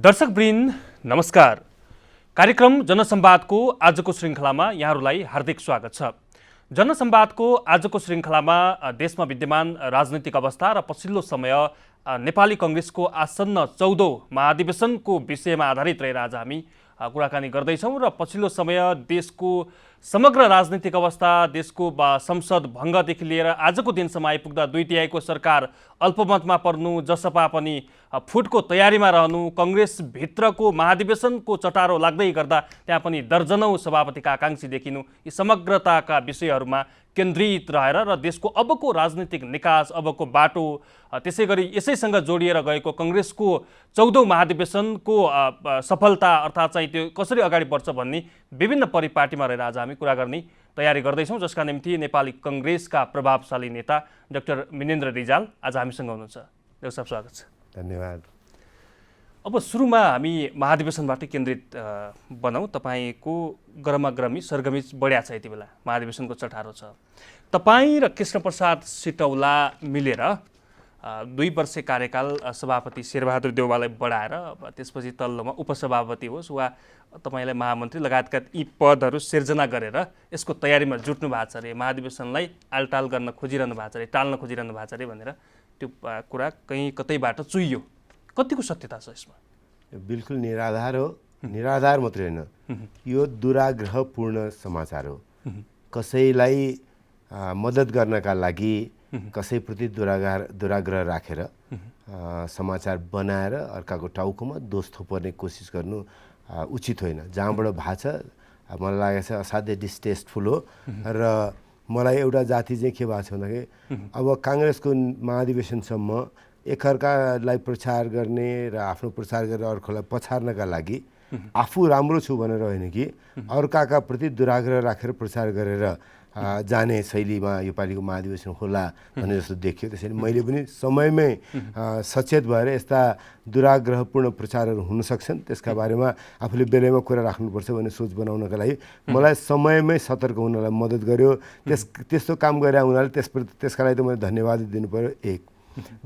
दर्शकवृन्द नमस्कार। कार्यक्रम जनसंवादको आजको श्रृङ्खलामा यहाँहरूलाई हार्दिक स्वागत छ। जनसंवादको आजको श्रृङ्खलामा देशमा विद्यमान राजनीतिक अवस्था र पछिल्लो समय नेपाली कांग्रेसको आसन्न 14औं महाधिवेशनको विषयमा आधारित रहेर आज हामी कुराकानी गर्दैछौँ र पछिल्लो समय देशको समग्र राजनीतिक अवस्था, देशको संसद भङ्गदेखि लिएर आजको दिनसम्म आइपुग्दा 2/3 सरकार अल्पमतमा पर्नु, जसपा पनि फुटको तयारीमा रहनु, कांग्रेस भित्रको महाधिवेशनको चटारो लाग्दै गर्दा त्यहाँ पनि दर्जनौं सभापतिका आकांक्षी देखिनु, यी समग्रताका विषयहरूमा केन्द्रित रहेर र देशको अबको राजनीतिक निकास, अबको बाटो, त्यसैगरी यसैसँग जोडिएर गएको कांग्रेसको 14औं महाधिवेशनको सफलता अर्थात् चाहिँ त्यो कसरी अगाडि बढ्छ भन्ने विभिन्न परिपाटीमा रहेर आज हामी कुरा गर्ने तयारी गर्दैछौँ, जसका निम्ति नेपाली कांग्रेसका प्रभावशाली नेता डाक्टर मिनेन्द्र रिजाल आज हामीसँग हुनुहुन्छ। डाक्टर साहब स्वागत छ। धन्यवाद। अब सुरुमा हामी महाधिवेशनबाट केन्द्रित बनाऊ। तपाईको गरमागरमी सरगमी बढ्या छ, यति बेला महाधिवेशनको चटारो छ। तपाईँ र कृष्णप्रसाद सिटौला मिलेर 2 वर्ष कार्यकाल सभापति शेरबहादुर देउवालाई बढाएर त्यसपछि तल्लोमा उपसभापति होस् वा तपाईलाई महामन्त्री लगायतका यी पदहरू सिर्जना गरेर यसको तयारीमा जुट्नु भएको छ अरे, महाधिवेशनलाई आलटाल गर्न खोजिरहनु भएको छ अरे, टाल्न खोजिरहनु भएको छ अरे भनेर त्यो कुरा कहीँ कतैबाट चुइयो। कतिको सत्यता छ यसमा? बिल्कुल निराधार हो। निराधार मात्रै होइन, यो दुराग्रहपूर्ण समाचार हो। कसैलाई मद्दत गर्नका लागि कसैप्रति दुराग्रह राखेर समाचार बनाएर अर्काको टाउकोमा दोष थोपर्ने कोसिस गर्नु उचित होइन। जहाँबाट भएको छ मलाई लागेको छ असाध्यै डिस्टेस्टफुल हो। र मलाई एउटा जाति चाहिँ के भएको छ भन्दाखेरि अब कांग्रेसको महाधिवेशनसम्म एकअर्कालाई प्रचार गर्ने र आफ्नो प्रचार गरेर अर्कोलाई पछार्नका लागि आफू राम्रो छु भनेर होइन कि अर्काका प्रति दुराग्रह राखेर प्रचार गरेर जाने शैलीमा यो पालिको महाधिवेशन होला भन्ने जस्तो देखियो। त्यसैले मैले पनि समयमै सचेत भएर यस्ता दुराग्रहपूर्ण प्रचारहरू हुन सक्छन्, त्यसका बारेमा आफूले बेलैमा कुरा राख्नुपर्छ भन्ने सोच बनाउनका लागि मलाई समयमै सतर्क हुनलाई मद्दत गर्यो। त्यस्तो काम गरे हुनाले त्यसका लागि त मैले धन्यवाद दिनु पर्यो। एक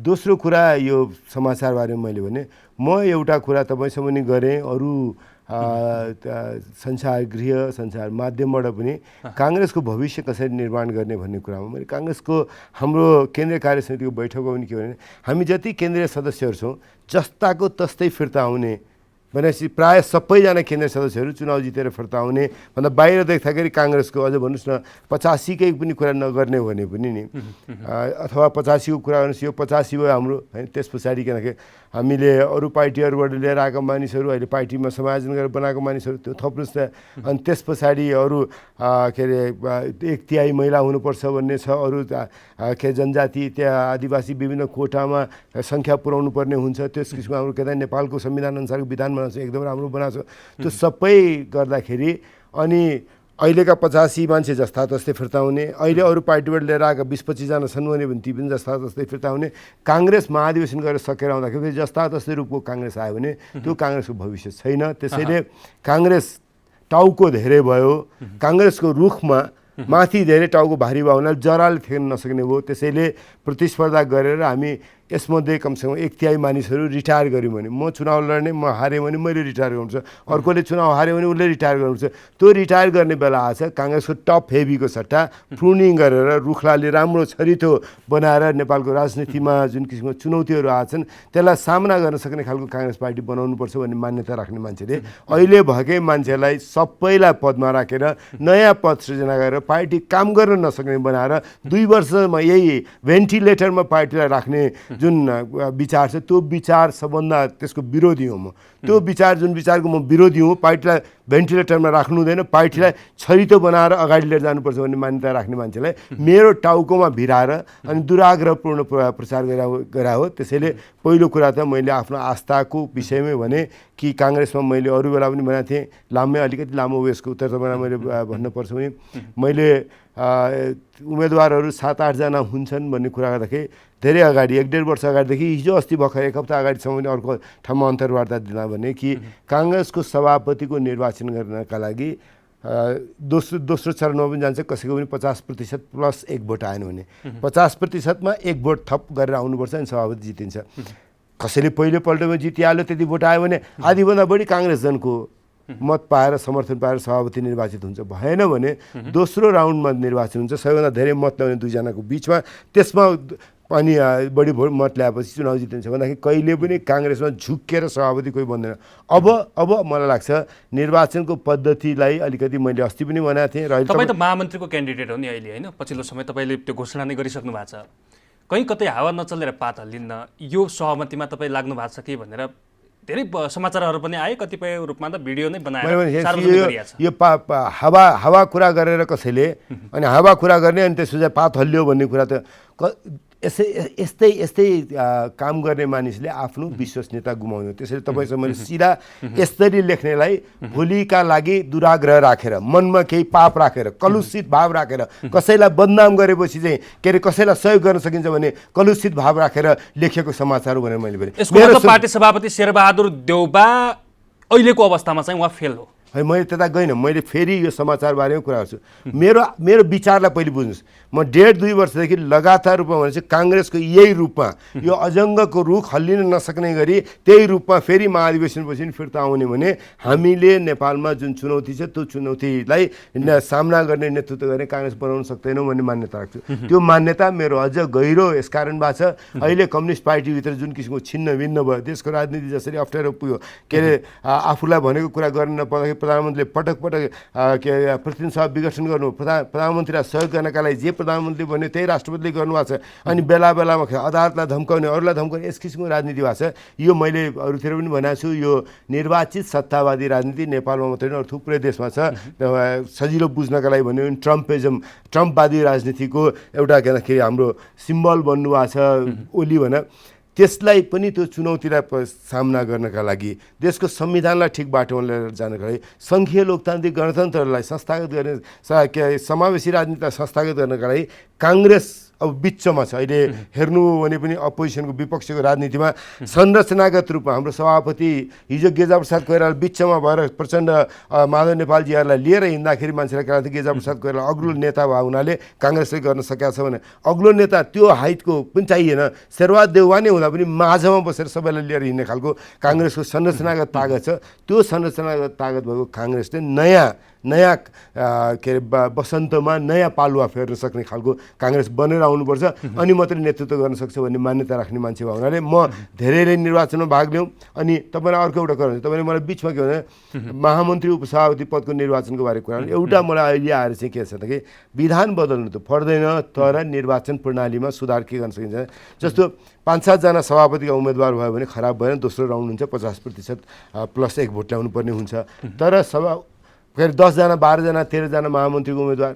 दोस्रो कुरा, यो समाचारबारे मैले भने म एउटा कुरा तपाईँसँग पनि गरेँ, अरू संसार गृह संसार माध्यमबाट पनि कांग्रेसको भविष्य कसरी निर्माण गर्ने भन्ने कुरामा मैले कांग्रेसको हाम्रो केन्द्रीय कार्य समितिको बैठकमा पनि के भने हामी जति केन्द्रीय सदस्यहरू छौँ जस्ताको तस्तै फिर्ता आउने भनेपछि प्राय सबैजना केन्द्रीय सदस्यहरू चुनाव जितेर फिर्ता आउने भन्दा बाहिर देख्दाखेरि कांग्रेसको अझ भन्नुहोस् न 85कै पनि कुरा नगर्ने भने पनि नि अथवा 85को कुरा गर्नुहोस्, यो 85 भयो हाम्रो हैन। त्यस पछाडि किनकि हामीले अरू पार्टीहरूबाट लिएर आएका मानिसहरू अहिले पार्टीमा समायोजन गरेर बनाएको मानिसहरू त्यो थप्नुहोस् त। अनि त्यस पछाडि अरू के अरे 1/3 महिला हुनुपर्छ भन्ने छ, अरू के जनजाति त्यहाँ आदिवासी विभिन्न कोटामा सङ्ख्या पुर्याउनु पर्ने हुन्छ। त्यस किसिमको हाम्रो के अरे नेपालको संविधान अनुसारको विधानमा एकदम राम्रो बनाएको छ। त्यो सबै गर्दाखेरि अनि अहिलेका 85 मान्छे जस्ता तस्तै फिर्ता हुने, अहिले अरू पार्टीबाट लिएर आएका 20-25 जना छन् भने ती पनि जस्ता तस्तै फिर्ता हुने। कांग्रेस महाधिवेशन गरेर सकेर आउँदाखेरि जस्ता तस्तै रूपको कांग्रेस आयो भने त्यो कांग्रेसको भविष्य छैन। त्यसैले कांग्रेस टाउको धेरै भयो, कांग्रेसको रुखमा माथि धेरै टाउको भारी भयो हुनाले जराले फेर्न नसक्ने भयो। त्यसैले प्रतिस्पर्धा गरेर हामी यसमध्ये कमसेकम 1/3 मानिसहरू रिटायर गऱ्यौँ भने, म चुनाव लड्ने म हारेँ भने मैले रिटायर गर्नुपर्छ, अर्कोले चुनाव हार्यो भने उसले रिटायर गर्नुपर्छ। त्यो रिटायर गर्ने बेला आएछ। कांग्रेसको टप हेभीको सट्टा प्रुनिङ गरेर रुखलाले राम्रो छरितो बनाएर नेपालको राजनीतिमा जुन किसिमको चुनौतीहरू आछन् त्यसलाई सामना गर्न सक्ने खालको कांग्रेस पार्टी बनाउनुपर्छ भन्ने मान्यता राख्ने मान्छेले अहिले भएकै मान्छेलाई सबैलाई पदमा राखेर नयाँ पद सृजना गरेर पार्टी काम गर्न नसक्ने बनाएर 2 वर्षमा यही भेन्टिलेटरमा पार्टीलाई राख्ने जुन विचार छ त्यो विचार सबभन्दा त्यसको विरोधी हो म। त्यो विचार जुन विचारको म विरोधी हुँ, पार्टीलाई भेन्टिलेटरमा राख्नु हुँदैन, पार्टीलाई छरितो बनाएर अगाडि लिएर जानुपर्छ भन्ने मान्यता राख्ने मान्छेलाई मेरो टाउकोमा भिराएर अनि दुराग्रहपूर्ण प्रचार गरा हो। त्यसैले पहिलो कुरा त मैले आफ्नो आस्थाको विषयमै भने कि कांग्रेसमा मैले अरू बेला पनि भनेको थिएँ, अलिकति लामो उयसको उत्तर तपाईँलाई मैले भन्नुपर्छ भने मैले उम्मेदवारहरू 7-8 जना हुन्छन् भन्ने कुरा गर्दाखेरि धेरै अगाडि 1.5 वर्ष अगाडिदेखि हिजो अस्ति भर्खर 1 हप्ता अगाडिसम्म पनि अर्को ठाउँमा अन्तर्वार्ता दिँदा भने कि कांग्रेसको सभापतिको निर्वाचन गर्नका लागि दोस्रो चरणमा पनि जान्छ, कसैको पनि 50% प्लस 1 भोट आएन भने 50%मा 1 भोट थप गरेर आउनुपर्छ अनि सभापति जितिन्छ। कसैले पहिलोपल्टमा जितिहाल्यो त्यति भोट आयो भने आधीभन्दा बढी काङ्ग्रेसजनको मत पाएर समर्थन पाएर सभापति निर्वाचित हुन्छ। भएन भने दोस्रो राउन्डमा निर्वाचन हुन्छ, सबैभन्दा धेरै मत ल्याउने दुईजनाको बिचमा, त्यसमा अनि बढी भोट मत ल्याएपछि चुनाव जितिन्छ भन्दाखेरि कहिले पनि काङ्ग्रेसमा झुक्केर सभापति कोही बन्दैन। अब मलाई लाग्छ निर्वाचनको पद्धतिलाई अलिकति मैले अस्ति पनि भनेको थिएँ र तपाईँ त महामन्त्रीको क्यान्डिडेट हो नि अहिले होइन, पछिल्लो समय तपाईँले त्यो घोषणा नै गरिसक्नु भएको छ। कहीँ कतै हावा नचलेर पात हल्लिन्न, यो सहमतिमा तपाईँ लाग्नु भएको छ कि भनेर धेरै समाचारहरू पनि आए, कतिपय रूपमा त भिडियो नै बनाएर सार्वजनिक गरिएको छ। यो हावा कुरा गरेर कसैले अनि हावा कुरा गर्ने अनि त्यसपछि पात हल्लियो भन्ने कुरा त यस्तै काम गर्ने मानिसले आफ्नो विश्वसनीयता गुमाउनु। त्यसैले तपाईँसँग मैले सिधा यसरी लेख्नेलाई भोलिका लागि दुराग्रह राखेर, मनमा केही पाप राखेर, कलुषित भाव राखेर, कसैलाई बदनाम गरेपछि चाहिँ के अरे कसैलाई सहयोग गर्न सकिन्छ भने कलुषित भाव राखेर लेखेको समाचार हो भनेर मैले भने। यसको मतलब पार्टी सभापति शेरबहादुर देउबा अहिलेको अवस्थामा चाहिँ उहाँ फेल हो है। मैले त्यता गइनँ, मैले फेरि यो समाचारबारेमा कुरा गर्छु। मेरो विचारलाई पहिले बुझ्नुहोस्। म 1.5-2 वर्षदेखि लगातार रूपमा भने चाहिँ काङ्ग्रेसको यही रूपमा यो अजङ्गको रुख हल्लिन नसक्ने गरी त्यही रूपमा फेरि महाधिवेशनपछि फिर्ता आउने भने हामीले नेपालमा जुन चुनौती छ त्यो चुनौतीलाई सामना गर्ने नेतृत्व गर्ने काङ्ग्रेस बनाउन सक्दैनौँ भन्ने मान्यता राख्छु। त्यो मान्यता मेरो अझ गहिरो यस कारण भएको छ। अहिले कम्युनिस्ट पार्टीभित्र जुन किसिमको छिन्न भिन्न भयो, देशको राजनीति जसरी अप्ठ्यारो पुग्यो, के अरे आफूलाई भनेको कुरा गर्न नपाउँदाखेरि प्रधानमन्त्रीले पटक के अरे प्रतिनिधि सभा विघटन गर्नु, प्रधानमन्त्रीलाई सहयोग गर्नका लागि जे प्रधानमन्त्री भन्यो त्यही राष्ट्रपतिले गर्नुभएको छ, अनि बेला बेलामा अदालतलाई धम्काउने, अरूलाई धम्काउने, यस किसिमको राजनीति भएको छ। यो मैले अरूतिर पनि भनेको छु, यो निर्वाचित सत्तावादी राजनीति नेपालमा मात्रै होइन थुप्रै देशमा छ। सजिलो बुझ्नका लागि भन्यो भने ट्रम्पवादी राजनीतिको एउटा के भन्दाखेरि हाम्रो सिम्बल बन्नुभएको छ ओली भन। त्यसलाई पनि त्यो चुनौतीलाई सामना गर्नका लागि, देशको संविधानलाई ठिक बाटोमा लिएर जानका लागि, सङ्घीय लोकतान्त्रिक गणतन्त्रलाई संस्थागत गर्ने, समावेशी राजनीतिलाई संस्थागत गर्नका लागि काङ्ग्रेस अब बिचमा छ। अहिले हेर्नु भने पनि अपोजिसनको विपक्षको राजनीतिमा संरचनागत रूपमा हाम्रो सभापति हिजो गेजाप्रसाद कोइराला बिचमा भएर प्रचण्ड माधव नेपालजीहरूलाई लिएर हिँड्दाखेरि मान्छेलाई कारण गेजाप्रसाद कोइराला अग्लो नेता भएको हुनाले काङ्ग्रेसले गर्न सकेको छ भने अग्लो नेता त्यो हाइटको पनि चाहिएन। शेरबहादुर देउबा नै हुँदा पनि माझमा बसेर सबैलाई लिएर हिँड्ने खालको काङ्ग्रेसको संरचनागत तागत छ। त्यो संरचनागत तागत भएको काङ्ग्रेसले नयाँ के अरे वसन्तमा नयाँ पालुवा फेर्न सक्ने खालको काङ्ग्रेस बनेर आउनुपर्छ, अनि मात्रै नेतृत्व गर्न सक्छ भन्ने मान्यता राख्ने मान्छे भएको हुनाले म धेरैले निर्वाचनमा भाग लिउँ। अनि तपाईँलाई अर्को एउटा कुरा हुन्छ, तपाईँले मलाई बिचमा के भने महामन्त्री उपसभापति पदको निर्वाचनको बारे कुरा एउटा मलाई अहिले आएर चाहिँ के छ त कि विधान बदल्नु त पर्दैन, तर निर्वाचन प्रणालीमा सुधार के गर्न सकिन्छ। जस्तो 5-7 जना सभापतिका उम्मेदवार भयो भने खराब भएन, दोस्रो राउन्ड हुन्छ 50% +1 भोट ल्याउनु पर्ने हुन्छ। तर फेरि 10 जना 12 जना 13 जना महामन्त्रीको उम्मेदवार,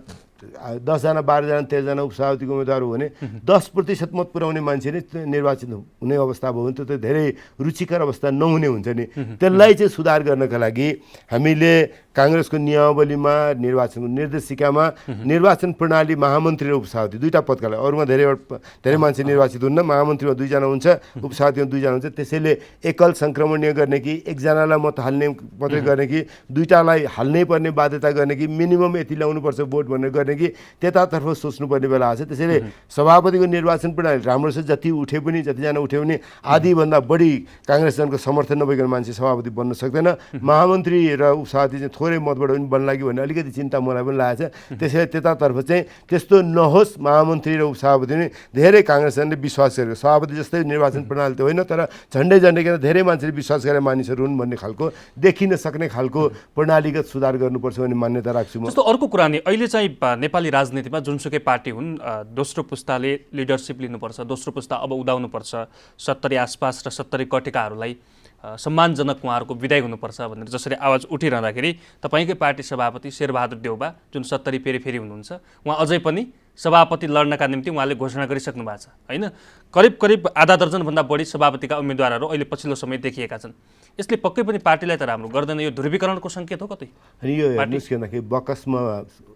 10 जना 12 जना 13 जना उपसभापतिको उम्मेदवार हो भने 10% मत पुर्याउने मान्छे नै निर्वाचित हुने अवस्था भयो भने त्यो त धेरै रुचिकर अवस्था नहुने हुन्छ नि। त्यसलाई चाहिँ सुधार गर्नका लागि हामीले काङ्ग्रेसको नियमावलीमा, निर्वाचनको निर्देशिकामा निर्वाचन प्रणाली महामन्त्री र उपसभापति दुईटा पदका लागि, अरूमा धेरै मान्छे निर्वाचित हुन्न, महामन्त्रीमा 2 जना हुन्छ, उपसभापतिमा 2 जना हुन्छ। त्यसैले एकल सङ्क्रमणीय गर्ने कि एकजनालाई मत हाल्ने मात्रै गर्ने कि दुईटालाई हाल्नै पर्ने बाध्यता गर्ने कि मिनिमम यति ल्याउनुपर्छ भोट भनेर गर्ने कि त्यतातर्फ सोच्नुपर्ने बेला आएको छ। त्यसैले सभापतिको निर्वाचन प्रणाली राम्रो छ, जति उठे पनि जतिजना उठ्यो भने आधीभन्दा बढी काङ्ग्रेसजनको समर्थन नभइकन मान्छे सभापति बन्न सक्दैन। महामन्त्री र उपसभापति चाहिँ थोरै मतबाट पनि बन्ला कि भन्ने अलिकति चिन्ता मलाई पनि लागेको छ। त्यसैले त्यतातर्फ चाहिँ त्यस्तो नहोस्, महामन्त्री र उपसभापति पनि धेरै काङ्ग्रेसजनले विश्वास गरेको, सभापति जस्तै निर्वाचन प्रणाली त होइन तर झन्डै किन धेरै मान्छेले विश्वास गरेर मानिसहरू हुन् भन्ने खालको देखिन सक्ने खालको प्रणालीगत सुधार गर्नुपर्छ भन्ने मान्यता राख्छु म। जस्तो अर्को कुरा नि अहिले चाहिँ नेपाली राजनीतिमा जुनसुकै पार्टी हुन्, दोस्रो पुस्ताले लिडरसिप लिनुपर्छ, दोस्रो पुस्ता अब उदाउनुपर्छ, 70 आसपास र 70 कटेकाहरूलाई सम्मानजनक उहाँहरूको विदाय हुनुपर्छ भनेर जसरी आवाज उठिरहँदाखेरि तपाईँकै पार्टी सभापति शेरबहादुर देउबा जुन 70 फेरि हुनुहुन्छ, उहाँ अझै पनि सभापति लड्नका निम्ति उहाँले घोषणा गरिसक्नु भएको छ होइन। करिब आधा दर्जनभन्दा बढी सभापतिका उम्मेदवारहरू अहिले पछिल्लो समय देखिएका छन्। यसले पक्कै पनि पार्टीलाई त राम्रो गर्दैन, यो ध्रुवीकरणको सङ्केत हो कतै। अनि यो हेर्नुहोस् किनकि बकसमा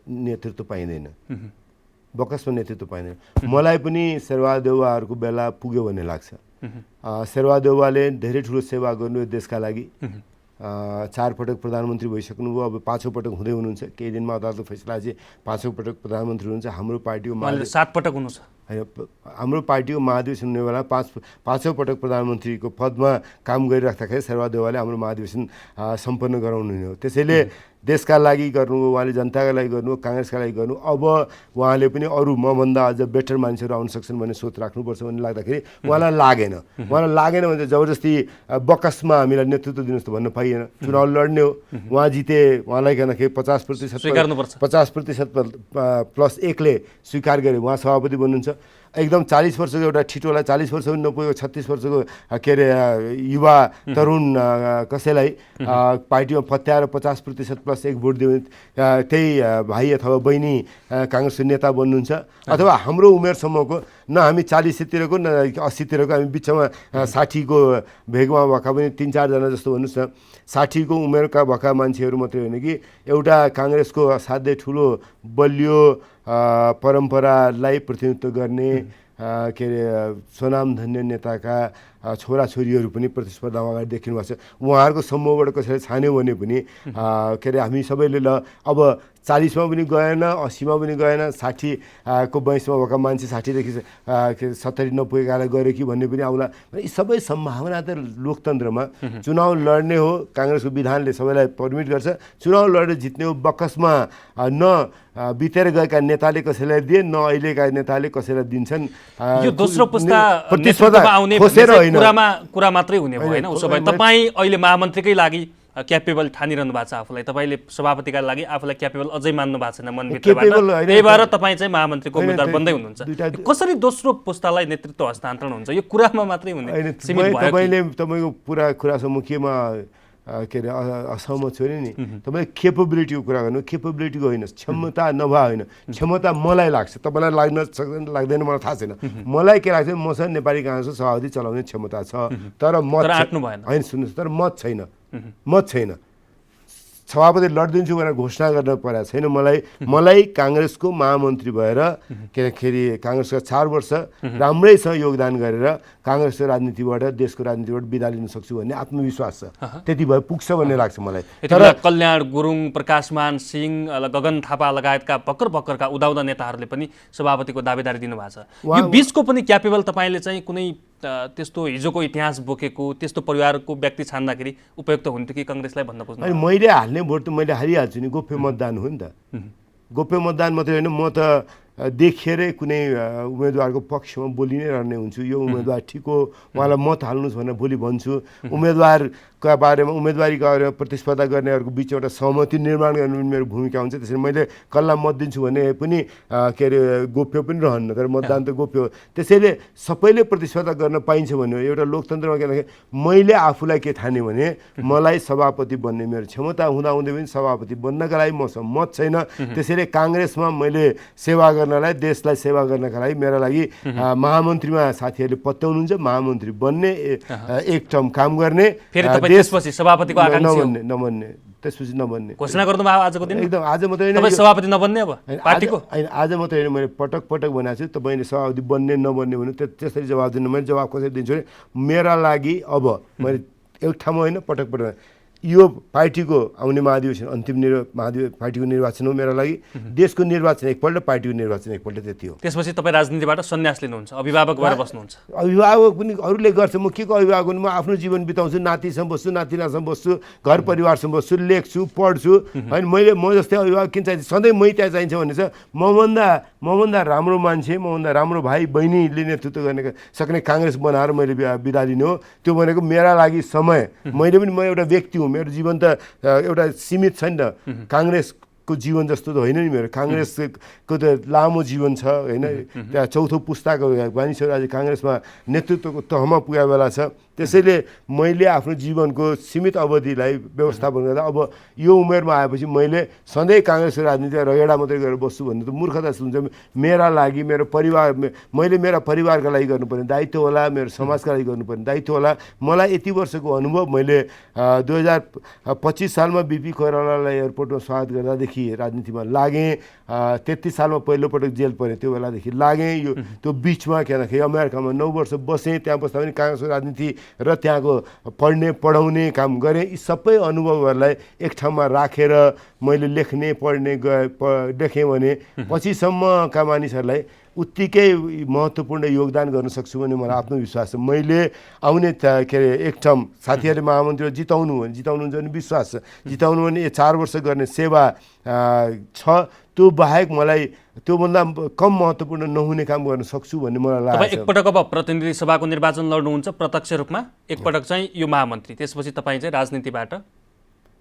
नेतृत्व पाइँदैन, बकसमा नेतृत्व पाइँदैन। मलाई पनि शेरबहादुर देउवाहरूको बेला पुग्यो भन्ने लाग्छ। शेरबहादुर देउवाले धेरै ठुलो सेवा गर्नु देशका लागि, 4 पटक प्रधानमन्त्री भइसक्नुभयो, अब 5औं पटक हुँदै हुनुहुन्छ। केही दिनमा अदालतको फैसला चाहिँ 5औं पटक प्रधानमन्त्री हुनुहुन्छ। हाम्रो पार्टीको 7 पटक हुनु छ, हाम्रो पार्टीको महाधिवेशन हुने बेला पाँचौँ पटक प्रधानमन्त्रीको पदमा काम गरिराख्दाखेरि शेरबहादुर देउवाले हाम्रो महाधिवेशन सम्पन्न गराउनु हो। त्यसैले देशका लागि गर्नु, उहाँले जनताका लागि गर्नु, काङ्ग्रेसका लागि गर्नु, अब उहाँले पनि अरू मभन्दा अझ बेटर मान्छेहरू आउन सक्छन् भन्ने सोच राख्नुपर्छ भन्ने लाग्दाखेरि उहाँलाई लागेन भने जबरजस्ती बकसमा हामीलाई नेतृत्व दिनुहोस् त भन्न पाइएन। चुनाव लड्ने हो, उहाँ जिते, उहाँलाई के 50% प्लस 1ले स्वीकार गरे, उहाँ सभापति बन्नुहुन्छ। एकदम 40 वर्षको एउटा ठिटोलाई 40 वर्ष पनि नपुगेको 36 वर्षको के अरे युवा तरुण कसैलाई पार्टीमा पत्याएर 50% प्लस 1 भोट दियो भने त्यही भाइ अथवा बहिनी काङ्ग्रेसको नेता बन्नुहुन्छ। अथवा हाम्रो उमेरसम्मको न हामी 40तिरको न 80तिरको, हामी बिचमा 60को भेगमा भएका पनि 3-4 जना जस्तो भन्नुहोस् न। 60को उमेरका भएका मान्छेहरू मात्रै होइन कि एउटा काङ्ग्रेसको असाध्यै ठुलो बलियो परम्परालाई प्रतिनिधित्व गर्ने के अरे स्वनामधन्य नेताका छोराछोरीहरू पनि प्रतिस्पर्धामा अगाडि देखिनु भएको छ। उहाँहरूको समूहबाट कसैले छान्यो भने पनि के अरे हामी सबैले ल अब 40मा पनि गएन, 80मा पनि गएन, 60को वयसमा भएका मान्छे 60देखि 70 नपुगेकालाई गऱ्यो कि भन्ने पनि आउला। यी सबै सम्भावना त लोकतन्त्रमा चुनाव लड्ने हो, काङ्ग्रेसको विधानले सबैलाई पर्मिट गर्छ। चुनाव लडेर जित्ने हो, बकसमा न बितेर गएका नेताले कसैलाई दिए न अहिलेका नेताले कसैलाई दिन्छन्। यो दोस्रो पुस्ता नेतृत्वमा आउने कुरा मात्रै हुने भयो होइन। उसो भए तपाईँ अहिले महामन्त्रीकै लागि क्यापेबल ठानिरहनु भएको छ आफूलाई, तपाईँले सभापतिका लागि आफूलाई क्यापेबल अझै मान्नु भएको छैन मनभित्रबाट, त्यही भएर तपाईँ चाहिँ महामन्त्रीको उम्मेदवार बन्दै हुनुहुन्छ। कसरी दोस्रो पुस्तालाई नेतृत्व हस्तान्तरण हुन्छ? यो कुरामा मात्रै हुने सीमित भयो। तपाईँको पुरा कुरासम्म केमा के अरे असहमत छु नि। तपाईँले केपेबिलिटीको कुरा गर्नु, केपेबिलिटीको होइन, क्षमता नभए होइन, क्षमता मलाई लाग्छ, तपाईँलाई लाग्न सक्दैन लाग्दैन मलाई थाहा छैन। मलाई के लाग्छ, मसँग नेपाली काङ्ग्रेसको सभापति चलाउने क्षमता छ, तर होइन सुन्नुहोस्, तर मत छैन। सभापति लडिदिन्छु भनेर घोषणा गर्न परेको छैन मलाई काङ्ग्रेसको महामन्त्री भएर के काङ्ग्रेसका 4 वर्ष राम्रैसँग योगदान गरेर काङ्ग्रेसको राजनीतिबाट देशको राजनीतिबाट बिदा लिन सक्छु भन्ने आत्मविश्वास छ। त्यति भए पुग्छ भन्ने लाग्छ मलाई। तर कल्याण गुरुङ, प्रकाशमान सिंह, गगन थापा लगायतका भर्खरका उदाउदा नेताहरूले पनि सभापतिको दावेदारी दिनुभएको छ। यो बिचको पनि क्यापेबल तपाईँले चाहिँ कुनै त्यस्तो हिजोको इतिहास बोकेको त्यस्तो परिवारको व्यक्ति छान्दाखेरि उपयुक्त हुन्थ्यो कि काङ्ग्रेसलाई भन्न खोज्नु? अनि मैले हाल्ने भोट त मैले हालिहाल्छु नि, गोप्य मतदान हो नि त। गोप्य मतदान मात्रै होइन, म त देखेरै कुनै उम्मेदवारको पक्षमा बोलि नै रहने हुन्छु। यो उम्मेदवार ठिक हो, उहाँलाई मत हाल्नुहोस् भनेर भोलि भन्छु। उम्मेदवारका बारेमा उम्मेदवारीका बारेमा प्रतिस्पर्धा गर्नेहरूको बिचमा एउटा सहमति निर्माण गर्नु पनि मेरो भूमिका हुन्छ। त्यसरी मैले कसलाई मत दिन्छु भने पनि के अरे गोप्य पनि रहन्न, तर मतदान त गोप्य हो। त्यसैले सबैले प्रतिस्पर्धा गर्न पाइन्छ भन्ने हो एउटा लोकतन्त्रमा। किनकि मैले आफूलाई के ठाने भने मलाई सभापति बन्ने मेरो क्षमता हुँदाहुँदै पनि सभापति बन्नका लागि मसँग मत छैन। त्यसैले काङ्ग्रेसमा मैले सेवा गर्नलाई, देशलाई सेवा गर्नका लागि मेरा लागि महामन्त्रीमा साथीहरूले पत्याउनुहुन्छ, महामन्त्री बन्ने, एक टर्म काम गर्ने, त्यसपछि सभापतिको आकांक्षा नबन्ने, त्यसपछि नबन्ने घोषणा गर्नुभयो आजको दिन। एकदम आज मात्रै होइन, तपाईँ सभापति नबन्ने अब पार्टीको? आज मात्रै होइन, मैले पटक भनेको छु तपाईँले सभापति बन्ने नबन्ने भने त्यसरी जवाब दिनु। मैले जवाब कसरी दिन्छु भने मेरा लागि अब मैले एक ठाउँमा होइन पटक यो पार्टीको आउने महाधिवेशन अन्तिम पार्टीको निर्वाचन हो मेरा लागि। देशको निर्वाचन एकपल्ट, पार्टीको निर्वाचन एकपल्ट, त्यति हो। त्यसपछि तपाईँ राजनीतिबाट सन्यास लिनुहुन्छ, अभिभावक भएर बस्नुहुन्छ? अभिभावक पनि अरूले गर्छ, म के को अभिभावक हुनु? म आफ्नो जीवन बिताउँछु, नातिसँग बस्छु, नातिनासँग बस्छु, घर परिवारसँग बस्छु, लेख्छु, पढ्छु। होइन म जस्तै अभिभावक किन चाहिन्छ? सधैँ मै त्यहाँ चाहिन्छ भन्ने छ। मभन्दा राम्रो मान्छे, मभन्दा राम्रो भाइ बहिनीले नेतृत्व गर्ने सक्ने काङ्ग्रेस बनाएर मैले बिदा लिने हो। त्यो भनेको मेरा लागि समय। मैले पनि म एउटा व्यक्ति हुँ, मेरो जीवन त एउटा सीमित छैन त। काङ्ग्रेसको जीवन जस्तो त होइन नि मेरो। काङ्ग्रेसको त लामो जीवन छ होइन। त्यहाँ चौथो पुस्ताको मानिसहरू आज काङ्ग्रेसमा नेतृत्वको तहमा पुगेको बेला छ। त्यसैले मैले आफ्नो जीवनको सीमित अवधिलाई व्यवस्थापन गर्दा अब यो उमेरमा आएपछि मैले सधैँ काङ्ग्रेसको राजनीतिमा रगेडा मात्रै गरेर बस्छु भन्ने त मूर्खता हुन्छ। मेरा लागि, मेरो परिवार, मैले मेरा परिवारका लागि गर्नुपर्ने दायित्व होला, मेरो समाजका लागि गर्नुपर्ने दायित्व होला। मलाई यति वर्षको अनुभव, मैले 2025 सालमा बिपी कोइरालालाई एयरपोर्टमा स्वागत गर्दादेखि राजनीतिमा लागेँ। 33 सालमा पहिलोपटक जेल परेँ, त्यो बेलादेखि लागेँ। यो त्यो बिचमा के भन्दाखेरि अमेरिकामा 9 वर्ष बसेँ, त्यहाँ बस्दा पनि काङ्ग्रेसको राजनीति र त्यहाँको पढाउने काम गरेँ। यी सबै अनुभवहरूलाई एक ठाउँमा राखेर मैले लेख्ने पढ्ने लेखेँ भने पछिसम्मका मानिसहरूलाई उत्तिकै महत्त्वपूर्ण योगदान गर्न सक्छु भन्ने मलाई आत्मविश्वास छ। मैले आउने के अरे एक टर्म साथीहरूले महामन्त्री जिताउनुहुन्छ भने विश्वास छ, जिताउनु भने 4 वर्ष गर्ने सेवा छ। त्यो बाहेक मलाई त्योभन्दा कम महत्त्वपूर्ण नहुने काम गर्न सक्छु भन्ने मलाई लाग्छ। तपाईँ एकपटक अब प्रतिनिधि सभाको निर्वाचन लड्नुहुन्छ प्रत्यक्ष रूपमा, एकपटक चाहिँ यो महामन्त्री, त्यसपछि तपाईँ चाहिँ राजनीतिबाट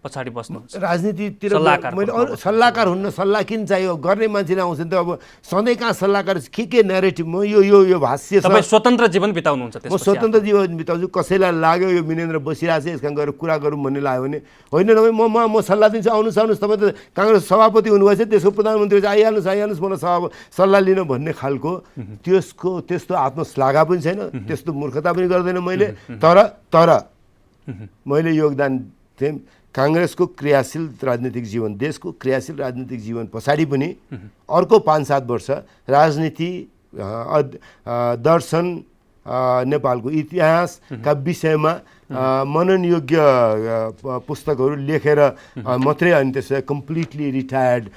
पछाडि बस्नुहुन्छ। राजनीतितिर मैले सल्लाहकार हुन्न, सल्लाह किन चाहियो? गर्ने मान्छे आउँछ नि त। अब सधैँ कहाँ सल्लाहकार के नेरेटिभ म यो भाष्य तपाईँ स्वतन्त्र जीवन बिताउनुहुन्छ? म स्वतन्त्र जीवन बिताउँछु। कसैलाई लाग्यो यो मिनेन्द्र बसिरहेको छ यसका गएर कुरा गरौँ भन्ने लाग्यो भने होइन नभए म सल्लाह दिन्छु, आउनुहोस् तपाईँ त काङ्ग्रेस सभापति हुनुभएछ, त्यसको प्रधानमन्त्री आइहाल्नुहोस् मलाई सल्लाह लिन भन्ने खालको त्यस्तो आत्मश्लाघा पनि छैन, त्यस्तो मूर्खता पनि गर्दैन मैले। तर मैले योगदान चाहिँ काङ्ग्रेसको क्रियाशील राजनीतिक जीवन, देशको क्रियाशील राजनीतिक जीवन पछाडि पनि अर्को 5-7 वर्ष राजनीति, दर्शन, नेपालको इतिहासका विषयमा मननयोग्य पुस्तकहरू लेखेर मात्रै अनि त्यसलाई कम्प्लिटली रिटायर्ड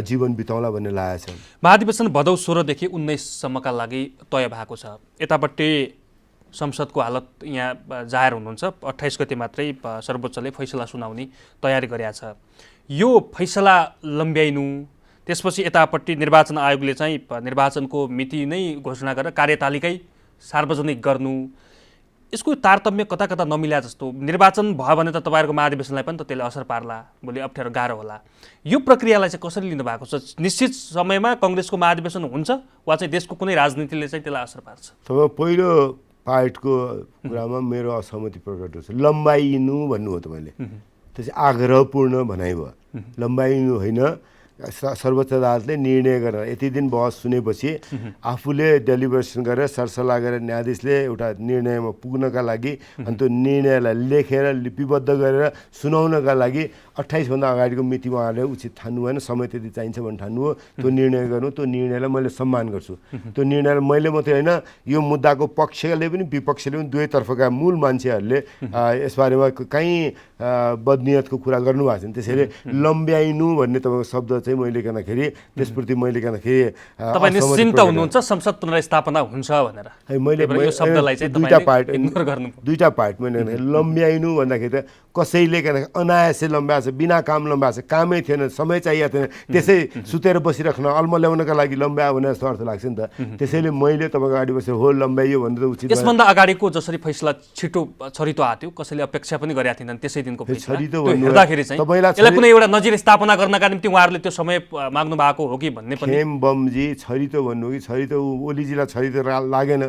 जीवन बिताउला भन्ने लागेको छ। महाधिवेशन भदौ 16 देखि 19 सम्मका लागि तय भएको छ। यतापट्टि संसदको हालत यहाँ जाहेर हुनुहुन्छ, 28 गते मात्रै सर्वोच्चले फैसला सुनाउने तयारी गरेका छ। यो फैसला लम्ब्याइनु, त्यसपछि यतापट्टि निर्वाचन आयोगले चाहिँ निर्वाचनको मिति नै घोषणा गरेर कार्यतालिकै सार्वजनिक गर्नु, यसको तारतम्य कता कता नमिल्या जस्तो। निर्वाचन भयो भने त तपाईँहरूको महाधिवेशनलाई पनि त त्यसले असर पार्ला, भोलि अप्ठ्यारो गाह्रो होला। यो प्रक्रियालाई चाहिँ कसरी लिनु भएको छ? निश्चित समयमा काङ्ग्रेसको महाधिवेशन हुन्छ वा चाहिँ देशको कुनै राजनीतिले चाहिँ त्यसलाई असर पार्छ? तपाईँ पहिलो पार्टको कुरामा मेरो असहमति प्रकट हुन्छ। लम्बाइनु भन्नु हो तपाईँले, त्यसै आग्रहपूर्ण भनाइ भयो। लम्बाइनु होइन, सर्वोच्च अदालतले निर्णय गरेर यति दिन बहस सुनेपछि आफूले डेलिभरेसन गरेर सरसल्लाह गरेर न्यायाधीशले एउटा निर्णयमा पुग्नका लागि अनि त्यो निर्णयलाई लेखेर लिपिबद्ध गरेर सुनाउनका लागि 28 भन्दा अगाडिको मिति उहाँहरूले उचित ठान्नु भएन। समय त्यति चाहिन्छ भने ठान्नु हो, त्यो निर्णय गर्नु। त्यो निर्णयलाई मैले सम्मान गर्छु। त्यो निर्णयलाई मैले मात्रै होइन, यो मुद्दाको पक्षले पनि विपक्षले पनि दुवैतर्फका मूल मान्छेहरूले यसबारेमा कहीँ बदनियतको कुरा गर्नुभएको छैन। त्यसैले लम्ब्याइनु भन्ने तपाईँको शब्द चाहिँ मैले कहँदाखेरि त्यसप्रति मैले कहँदाखेरि तपाईँ निश्चिन्त हुनुहुन्छ संसद पुनर्स्थापना हुन्छ भनेर? मैले यो शब्दलाई चाहिँ दुईटा पार्ट मैले लम्ब्याइनु भन्दाखेरि त कसैले कहँदाखेरि अनायासै लम्ब्याएको छ, बिना काम लम्ब्याएको छ, कामै थिएन, समय चाहिएको थिएन, त्यसै सुतेर बसिराख्न अल्म ल्याउनका लागि लम्ब्यायो भने जस्तो अर्थ लाग्छ नि त। त्यसैले मैले तपाईँको अगाडि बसेर हो लम्ब्याइयो भन्नु त उचित। यसभन्दा अगाडिको जसरी फैसला छिटो छरितो आयो कसैले अपेक्षा पनि गरेका थिएनन्, त्यसै दिनको फैसला हेर्दाखेरि चाहिँ यसलाई कुनै एउटा नजिर स्थापना गर्नका निम्ति उहाँहरूले त्यो समय माग्नु भएको हो कि भन्ने पनि। खेम बमजी छरितो भन्नु कि छरितो ओलीजीलाई छरितो लागेन,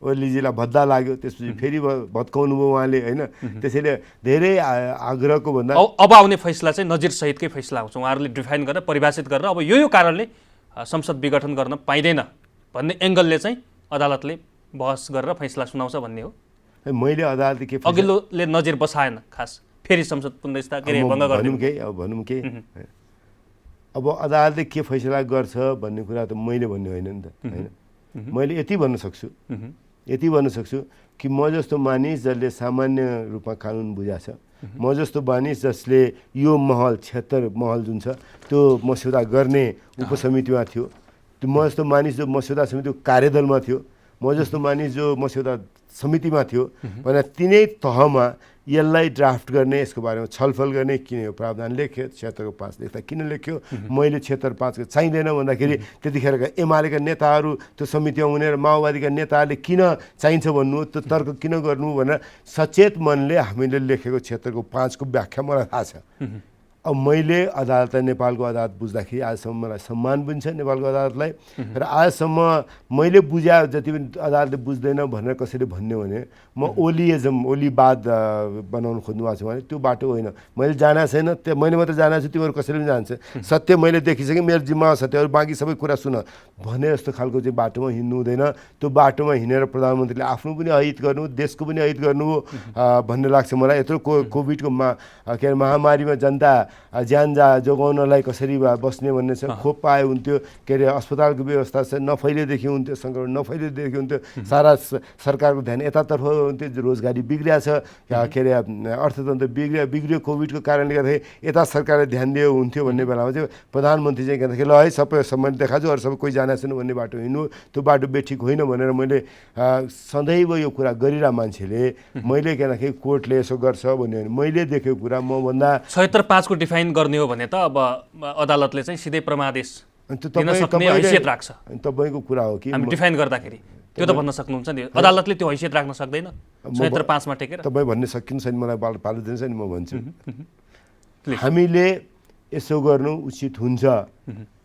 ओलीजीलाई भद्दा लाग्यो, त्यसपछि फेरि भत्काउनु भयो उहाँले होइन। त्यसैले धेरै आग्रहको भन्दा अब आउने फैसला चाहिँ नजिर सहितकै फैसला आउँछ, उहाँहरूले डिफाइन गरेर परिभाषित गरेर अब यो कारणले संसद विघटन गर्न पाइँदैन भन्ने एङ्गलले चाहिँ अदालतले बहस गरेर फैसला सुनाउँछ भन्ने हो। मैले अदालतले के अघिल्लोले नजिर बसाएन, खास फेरि संसद पुनर्स्थापना भङ्ग गर्नु केही अब भनौँ के अब अदालतले के फैसला गर्छ भन्ने कुरा त मैले भन्ने होइन नि त होइन। मैले यति भन्न सक्छु कि म जस्तो मानिस जसले सामान्य रूपमा कानुन बुझाछ, म जस्तो मानिस जसले यो महल 76 महल जुन छ त्यो मस्यौदा गर्ने उपसमितिमा थियो, त्यो म जस्तो मानिस जो मस्यौदा समितिको कार्यदलमा थियो, म जस्तो मानिस जो मस्यौदा समितिमा थियो भने तिनै तहमा यसलाई ड्राफ्ट गर्ने, यसको बारेमा छलफल गर्ने किन यो प्रावधान लेख्यो 76/5 लेख्दा किन लेख्यो, मैले 76/5 चाहिँदैन भन्दाखेरि त्यतिखेरका एमालेका नेताहरू त्यो समितिमा हुने र माओवादीका नेताहरूले किन चाहिन्छ भन्नु, त्यो तर्क किन गर्नु भनेर सचेत मनले हामीले लेखेको 76/5 को व्याख्या मलाई थाहा छ। अब मैले अदालत नेपालको अदालत बुझ्दाखेरि आजसम्म मलाई सम्मान पनि छ नेपालको अदालतलाई, र आजसम्म मैले बुझा जति पनि अदालतले बुझ्दैन भनेर कसैले भन्यो भने म ओलीवाद बनाउनु खोज्नु भएको छ भने त्यो बाटो होइन। मैले जाना छैन, त्यो मैले मात्रै जाना छु, तिमीहरू कसैले पनि जान्छ। सत्य मैले देखिसकेँ, मेरो जिम्मा सत्य, अरू बाँकी सबै कुरा सुन भने जस्तो खालको चाहिँ बाटोमा हिँड्नु हुँदैन। त्यो बाटोमा हिँडेर प्रधानमन्त्रीले आफ्नो पनि अहित गर्नु, देशको पनि अहित गर्नु भन्ने लाग्छ मलाई। यत्रो कोभिडको के अरे महामारीमा जनता ज्यान जोगाउनलाई कसरी बस्ने भन्ने छ, खोप पाए हुन्थ्यो, के अरे अस्पतालको व्यवस्था छ नफैलिएदेखि हुन्थ्यो, सङ्क्रमण नफैलिएदेखि हुन्थ्यो, सारा सरकारको ध्यान यतातर्फ हुन्थ्यो, रोजगारी बिग्रिया छ, के अरे अर्थतन्त्र बिग्रियो कोभिडको कारणले गर्दाखेरि यता सरकारले ध्यान दियो हुन्थ्यो भन्ने बेलामा चाहिँ प्रधानमन्त्री चाहिँ कहँदाखेरि ल है सबै सम्मान देखाछु अरू सबै कोही जाने छैन भन्ने बाटो हिँड्नु, त्यो बाटो बेठिक होइन भनेर मैले सदैव यो कुरा गरिरह मान्छेले मैले कहँदाखेरि कोर्टले यसो गर्छ भन्यो भने मैले देखेको कुरा मभन्दा 76(5) को डिफाइन गर्ने हो भने त अब अदालतले चाहिँ सिधै प्रमादेश दिन सक्ने हैसियत राख्छ। तपाईँको कुरा हो कि हामी डिफाइन गर्दाखेरि त्यो त भन्न सक्नुहुन्छ नि, अदालतले त्यो हैसियत राख्न सक्दैन 76(5) मा टेकेर? तपाईँ भन्ने सकिन्छ नि, मलाई पालो दिन्छ नि, म भन्छु हामीले यसो गर्नु उचित हुन्छ,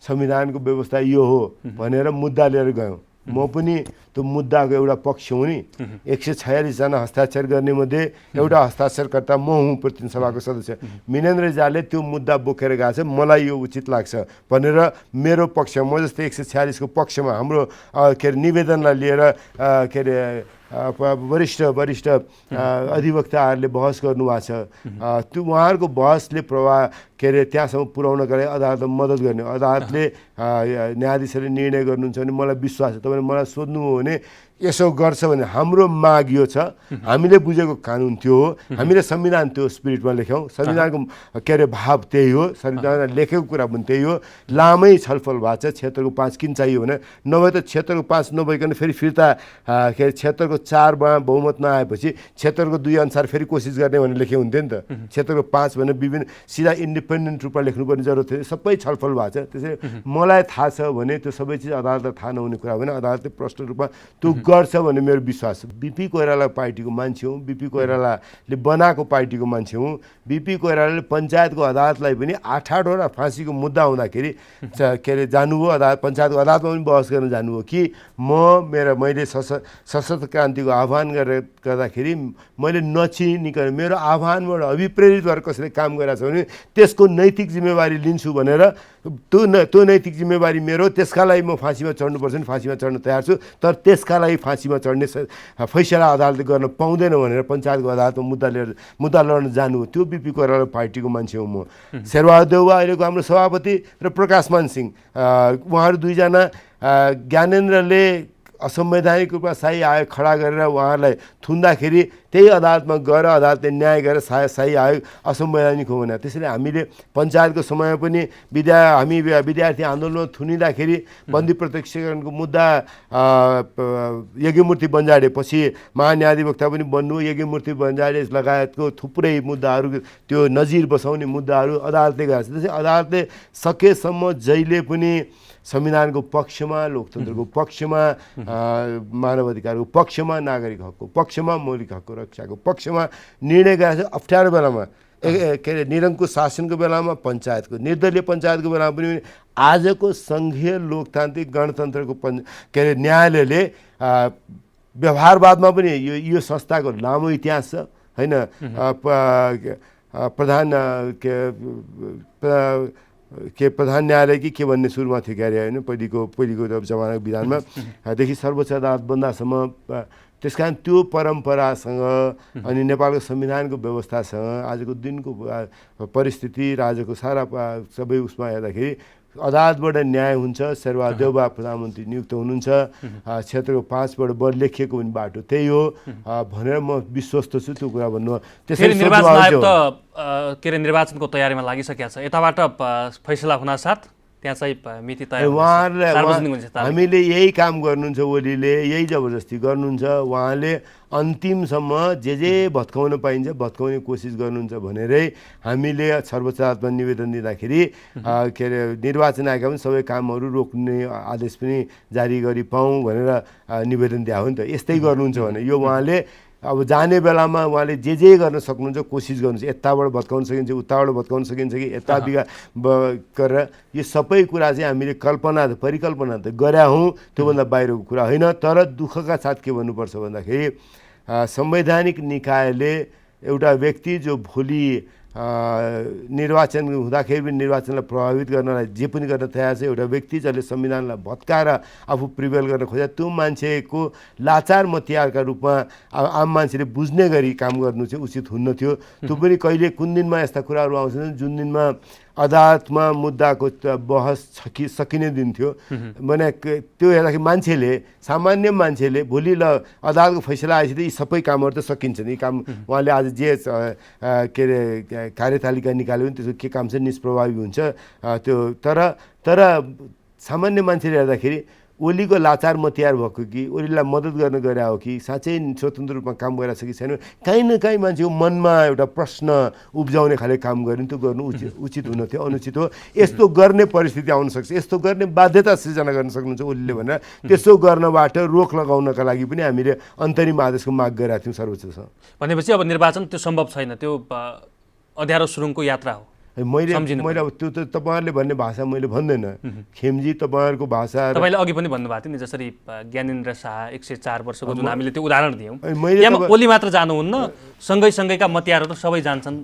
संविधानको व्यवस्था यो हो भनेर मुद्दा लिएर गयौँ। म पनि त्यो मुद्दाको एउटा पक्ष हुँ नि। 146 जना हस्ताक्षर गर्ने मध्ये एउटा हस्ताक्षरकर्ता म हुँ, प्रतिनिधि सभाको सदस्य मिनेन्द्र रिजालले त्यो मुद्दा बोकेर गएको छ, मलाई यो उचित लाग्छ भनेर मेरो पक्ष, म जस्तै 146 को पक्षमा हाम्रो के अरे निवेदनलाई लिएर के अरे वरिष्ठ अधिवक्ताहरूले बहस गर्नुभएको छ। त्यो उहाँहरूको बहसले प्रभाव के अरे त्यहाँसम्म पुर्याउनका लागि अदालतमा मद्दत गर्ने, अदालतले न्यायाधीशले निर्णय गर्नुहुन्छ भने मलाई विश्वास छ। तपाईँले मलाई सोध्नु हो भने यसो गर्छ भने हाम्रो माग यो छ, हामीले बुझेको कानुन त्यो हो, हामीले संविधान त्यो स्पिरिटमा लेख्यौँ, संविधानको के अरे भाव त्यही हो, संविधानमा लेखेको कुरा पनि त्यही हो। लामै छलफल भएको छ 76 को 5 किन चाहियो भने, नभए त 76 को 5 नभइकन फेरि फिर्ता के अरे 76 को 4 मा बहुमत नआएपछि 76 को 2 अनुसार फेरि कोसिस गर्ने भनेर लेखे हुन्थ्यो नि त। 76 को 5 भने विभिन्न सिधा इन्डिपेन्डेन्ट रूपमा लेख्नुपर्ने जरुरत थियो, सबै छलफल भएको छ। त्यसैले मलाई थाहा छ भने त्यो सबै चिज अदालतलाई थाहा नहुने कुरा होइन, अदालतले प्रष्ट रूपमा त्यो गर्छ भन्ने मेरो विश्वास छ। बिपी कोइराला पार्टीको मान्छे हुँ, बिपी कोइरालाले बनाएको पार्टीको मान्छे हुँ। बिपी कोइरालाले पञ्चायतको अदालतलाई पनि 8-8वटा फाँसीको मुद्दा हुँदाखेरि के अरे जानुभयो, अदालत पञ्चायतको अदालतमा पनि बहस गर्न जानुभयो कि मैले सशस्त्र क्रान्तिको आह्वान गर्दाखेरि मैले नचिनिकन मेरो आह्वानबाट अभिप्रेरित भएर कसैले काम गरेको छ भने त्यसको नैतिक जिम्मेवारी लिन्छु भनेर त्यो नैतिक जिम्मेवारी मेरो, त्यसका लागि म फाँसीमा चढ्नुपर्छ नि फाँसीमा चढ्न तयार छु, तर त्यसका लागि फाँसीमा चढ्ने फैसला अदालतले गर्न पाउँदैन भनेर पञ्चायतको अदालतमा मुद्दा लड्न जानु हो। त्यो बिपी कोइराला पार्टीको मान्छे हो म। शेरबहादुर देउवा अहिलेको हाम्रो सभापति र प्रकाशमान सिंह उहाँहरू दुईजना ज्ञानेन्द्रले असंवैधानिक रूपमा शाही आयोग खडा गरेर उहाँहरूलाई थुन्दाखेरि त्यही अदालतमा गएर अदालतले न्याय गरेर शाही आयोग असंवैधानिक हो भने। त्यसैले हामीले पञ्चायतको समयमा पनि हामी विद्यार्थी आन्दोलनमा थुनिँदाखेरि बन्दी प्रत्यक्षीकरणको मुद्दा यज्ञमूर्ति बन्जाडे पछि महान्यायाधिवक्ता पनि बन्नु, यज्ञमूर्ति बन्जाडे लगायतको थुप्रै मुद्दाहरू त्यो नजिर बसाउने मुद्दाहरू अदालतले गरेको छ। त्यसै अदालतले सकेसम्म जहिले पनि संविधानको पक्षमा, लोकतन्त्रको पक्षमा, मानव अधिकारको पक्षमा, नागरिक हकको पक्षमा, मौलिक हकको रक्षाको पक्षमा निर्णय गरेको छ। अप्ठ्यारो बेलामा के अरे निरङ्कुश शासनको बेलामा, पञ्चायतको निर्दलीय पञ्चायतको बेलामा पनि आजको सङ्घीय लोकतान्त्रिक गणतन्त्रको के अरे न्यायालयले व्यवहारवादमा पनि यो संस्थाको लामो इतिहास छ होइन। प्रधान न्यायालय कि के भन्ने सुरुमा थियो क्यारे होइन, पहिलेको जमानाको विधानमा देखि सर्वोच्च अदालत बन्दासम्म। त्यस कारण त्यो परम्परासँग अनि नेपालको संविधानको व्यवस्थासँग आजको दिनको परिस्थिति र आजको सारा सबै उसमा हेर्दाखेरि अदालतबाट न्याय हुन्छ। शेरबहादुर देउवा प्रधानमन्त्री नियुक्त हुनुहुन्छ, 76 को 5 बाट लेखिएको पनि बाटो त्यही हो भनेर म विश्वस्त छु त्यो कुरा भन्नु। त्यसरी निर्वाचन आयोग त के अरे निर्वाचनको तयारीमा लागिसकेको छ, यताबाट फैसला हुनासाथ त्यहाँ चाहिँ मिति तयार उहाँहरूलाई हामीले यही काम गर्नुहुन्छ, ओलीले यही जबरजस्ती गर्नुहुन्छ, उहाँले अन्तिमसम्म जे भत्काउन पाइन्छ भत्काउने कोसिस गर्नुहुन्छ भनेरै हामीले सर्वोच्च अदालतमा निवेदन दिँदाखेरि के अरे निर्वाचन आयोगका पनि सबै कामहरू रोक्ने आदेश पनि जारी गरी पाऊँ भनेर निवेदन दिए हो नि त। यस्तै गर्नुहुन्छ भने यो उहाँले अब जाने बेलामा उहाँले जे गर्न सक्नुहुन्छ कोसिस गर्नुहुन्छ, यताबाट भत्काउन सकिन्छ, उताबाट भत्काउन सकिन्छ कि यता गरेर यो सबै कुरा चाहिँ हामीले परिकल्पना त गरे हौँ, त्योभन्दा बाहिरको कुरा होइन। तर दुःखका साथ के भन्नुपर्छ भन्दाखेरि संवैधानिक निकायले एउटा व्यक्ति जो भोलि निर्वाचन हुँदाखेरि पनि निर्वाचनलाई प्रभावित गर्नलाई जे पनि गर्न तयार छ एउटा व्यक्ति जसले संविधानलाई भत्काएर आफू प्रिभेल गर्न खोजे त्यो मान्छेको लाचार मतियारका रूपमा आम मान्छेले बुझ्ने गरी काम गर्नु चाहिँ उचित हुन्न थियो। त्यो पनि कहिले कुन दिनमा यस्ता कुराहरू आउँछन् जुन दिनमा अदालतमा मुद्दाको बहस सकिने दिन थियो भने त्यो हेर्दाखेरि मान्छेले सामान्य मान्छेले भोलि ल अदालतको फैसला आएपछि यी सबै कामहरू त सकिन्छन्। यी काम उहाँले आज जे के अरे कार्यतालिका निकाल्यो भने त्यसको के काम चाहिँ निष्प्रभावी हुन्छ त्यो तर सामान्य मान्छेले हेर्दाखेरि ओलीको लाचार मतियार भएको कि ओलीलाई मद्दत गर्न गरे हो कि साँच्चै स्वतन्त्र रूपमा काम गरिरहेको छ कि छैन काहीँ न काहीँ मान्छेको मनमा एउटा प्रश्न उब्जाउने खाले काम गर्यो त्यो गर्नु उचित हुन थियो अनुचित हो। यस्तो गर्ने परिस्थिति आउन सक्छ यस्तो गर्ने बाध्यता सृजना गर्न सक्नुहुन्छ ओलीले भनेर त्यसो गर्नबाट रोक लगाउनका लागि पनि हामीले अन्तरिम आदेशको माग गरेका थियौँ सर्वोच्चसँग। भनेपछि अब निर्वाचन त्यो सम्भव छैन त्यो अँध्यारो सुरुङको यात्रा हो। मैले अब त्यो त तपाईँहरूले भन्ने भाषा मैले भन्दैन खेमजी तपाईँहरूको भाषा तपाईँले अघि पनि भन्नुभएको थियो नि जसरी ज्ञानेन्द्र शाह 104 वर्षको जुन हामीले त्यो उदाहरण दियौँ यहाँ ओली मात्र जानुहुन्न सँगैका मतियारहरू सबै जान्छन्।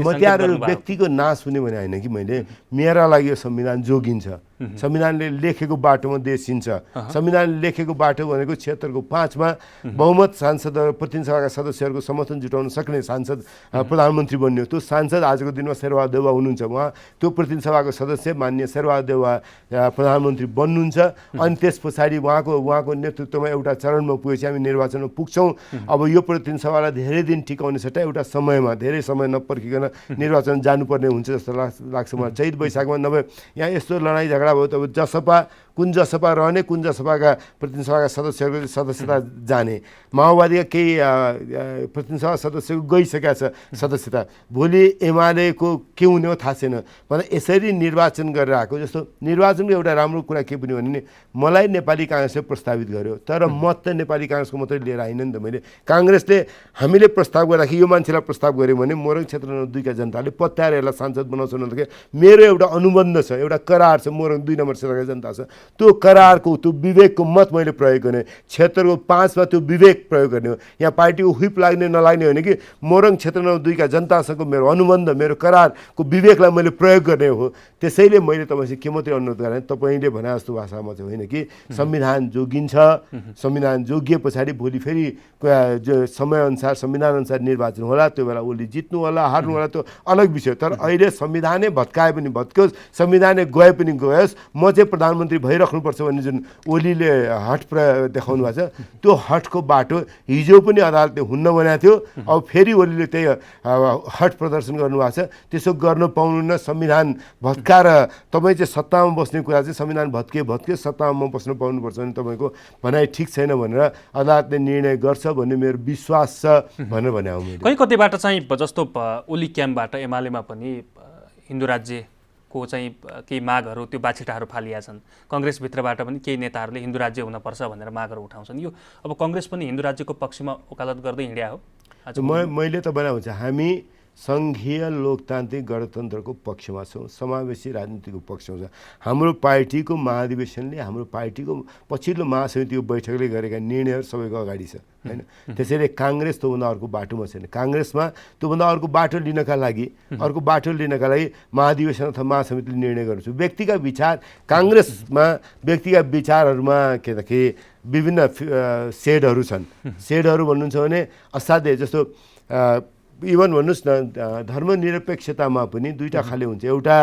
मतियारहरू व्यक्तिको नाश हुने भने होइन कि मैले मेरा लागि यो संविधान जोगिन्छ संविधानले लेखेको बाटोमा देश हिँड्छ। संविधानले लेखेको बाटो भनेको क्षेत्रको 5 मा बहुमत सांसद प्रतिनिधि सभाका सदस्यहरूको समर्थन जुटाउन सक्ने सांसद प्रधानमन्त्री बन्यो। त्यो सांसद आजको दिनमा शेरबहादुर देउवा हुनुहुन्छ उहाँ त्यो प्रतिनिधि सभाको सदस्य माननीय शेरबहादुर देउवा प्रधानमन्त्री बन्नुहुन्छ अनि त्यस पछाडि उहाँको नेतृत्वमा एउटा चरणमा पुगेपछि हामी निर्वाचनमा पुग्छौँ। अब यो प्रतिनिधि सभालाई धेरै दिन टिकाउने सट्टा एउटा समयमा धेरै समय नपर्खिकन निर्वाचन जानुपर्ने हुन्छ जस्तो लाग्छ मलाई। चैत वैशाखमा नभए यहाँ यस्तो लडाइँ झगडा भयो तब जसपा कुन जसपा रहने कुन जसपाका प्रतिनिधि सभाका सदस्यहरूको सदस्यता जाने माओवादीका केही प्रतिनिधि सभा सदस्यको गइसकेका छ सदस्यता भोलि एमालेको के हुने हो थाहा छैन भने यसरी निर्वाचन गरेर आएको जस्तो निर्वाचनको एउटा राम्रो कुरा के पनि भने नि मलाई नेपाली काङ्ग्रेसले प्रस्तावित गर्यो तर मत त नेपाली काङ्ग्रेसको मात्रै लिएर आइन नि त। मैले काङ्ग्रेसले हामीले प्रस्ताव गर्दाखेरि यो मान्छेलाई प्रस्ताव गऱ्यो भने मोरङ क्षेत्र नम्बर 2 का जनताले पत्याएर यसलाई सांसद बनाउँछ भन्दाखेरि मेरो एउटा अनुबन्ध छ एउटा करार छ मोरङ 2 नम्बर क्षेत्रका जनता छ त्यो करारको त्यो विवेकको मत मैले प्रयोग गर्ने क्षेत्रको 5 मा त्यो विवेक प्रयोग गर्ने हो। यहाँ पार्टीको हुइप लाग्ने नलाग्ने होइन कि मोरङ क्षेत्र नम्बर 2 का जनतासँग मेरो अनुबन्ध मेरो करारको विवेकलाई मैले प्रयोग गर्ने हो। त्यसैले मैले तपाईँसँग के मात्रै अनुरोध गरेँ तपाईँले भने जस्तो भाषामा चाहिँ होइन कि संविधान जोगिन्छ संविधान जोगिए पछाडि भोलि फेरि जो समयअनुसार संविधानअनुसार निर्वाचन होला त्यो बेला ओली जित्नु होला हार्नु होला त्यो अलग विषय। तर अहिले संविधानै भत्काए पनि भत्कियोस् संविधानै गए पनि गयोस् म चाहिँ प्रधानमन्त्री भइराख्नुपर्छ भन्ने जुन ओलीले हट देखाउनु भएको छ त्यो हटको बाटो हिजो पनि अदालतले हुन्न भनेको थियो। अब फेरि ओलीले त्यही हट प्रदर्शन गर्नुभएको छ त्यसो गर्न पाउनुहुन्न। संविधान भत्काएर तपाईँ चाहिँ सत्तामा बस्ने कुरा चाहिँ संविधान भत्के सत्तामा बस्न पाउनुपर्छ भने तपाईँको भनाइ ठिक छैन भनेर अदालतले निर्णय गर्छ भन्ने मेरो विश्वास छ भनेर भने हो मैले। कहीँ कतिबाट चाहिँ जस्तो ओली क्याम्पबाट एमालेमा पनि हिन्दू राज्यको चाहिँ केही मागहरू त्यो बाछिटाहरू फालिया छन्। कङ्ग्रेसभित्रबाट पनि केही नेताहरूले हिन्दू राज्य हुनपर्छ भनेर मागहरू उठाउँछन्। यो अब कङ्ग्रेस पनि हिन्दू राज्यको पक्षमा वकालत गर्दै हिँड्या हो। मैले त बनाउँछ हामी सङ्घीय लोकतान्त्रिक गणतन्त्रको पक्षमा छौँ समावेशी राजनीतिको पक्षमा छ। हाम्रो पार्टीको महाधिवेशनले हाम्रो पार्टीको पछिल्लो महासमितिको बैठकले गरेका निर्णयहरू सबैको अगाडि छ हैन। त्यसैले काङ्ग्रेस त्योभन्दा अर्को बाटोमा छैन। काङ्ग्रेसमा त्योभन्दा अर्को बाटो लिनका लागि महाधिवेशन अथवा महासमितिले निर्णय गर्नु छ। व्यक्तिगत विचार काङ्ग्रेसमा व्यक्तिगत विचारहरूमा के विभिन्न सेडहरू छन्। सेडहरू भन्नुहुन्छ भने असाध्यै जस्तो इभन भन्नुहोस् न धर्मनिरपेक्षतामा पनि दुईवटा खाले हुन्छ। एउटा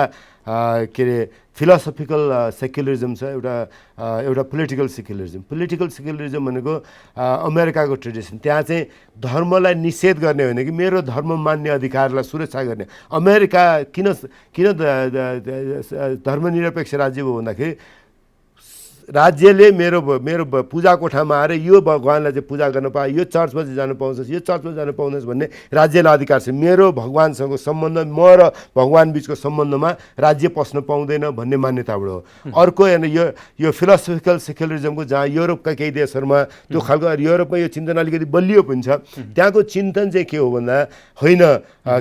के अरे फिलोसफिकल सेक्युलरिजम छ एउटा पोलिटिकल सेक्युलरिजम। पोलिटिकल सेक्युलरिजम भनेको अमेरिकाको ट्रेडिसन त्यहाँ चाहिँ धर्मलाई निषेध गर्ने होइन कि मेरो धर्म मान्ने अधिकारलाई सुरक्षा गर्ने। अमेरिका किन धर्मनिरपेक्ष राज्य भयो भन्दाखेरि राज्यले मेरो पूजा कोठामा आएर यो भगवान्लाई चाहिँ पूजा गर्न पाए यो चर्चमा चाहिँ जानु पाउँछ यो चर्चमा जानु पाउँदैछ भन्ने राज्यलाई अधिकार छ। मेरो भगवान्सँगको सम्बन्ध म र भगवान् बिचको सम्बन्धमा राज्य पस्न पाउँदैन भन्ने मान्यताबाट हो। अर्को होइन यो फिलोसफिकल सेक्युलरिजमको जहाँ युरोपका केही देशहरूमा त्यो खालको युरोपमा यो चिन्तन अलिकति बलियो पनि छ। त्यहाँको चिन्तन चाहिँ के हो भन्दा होइन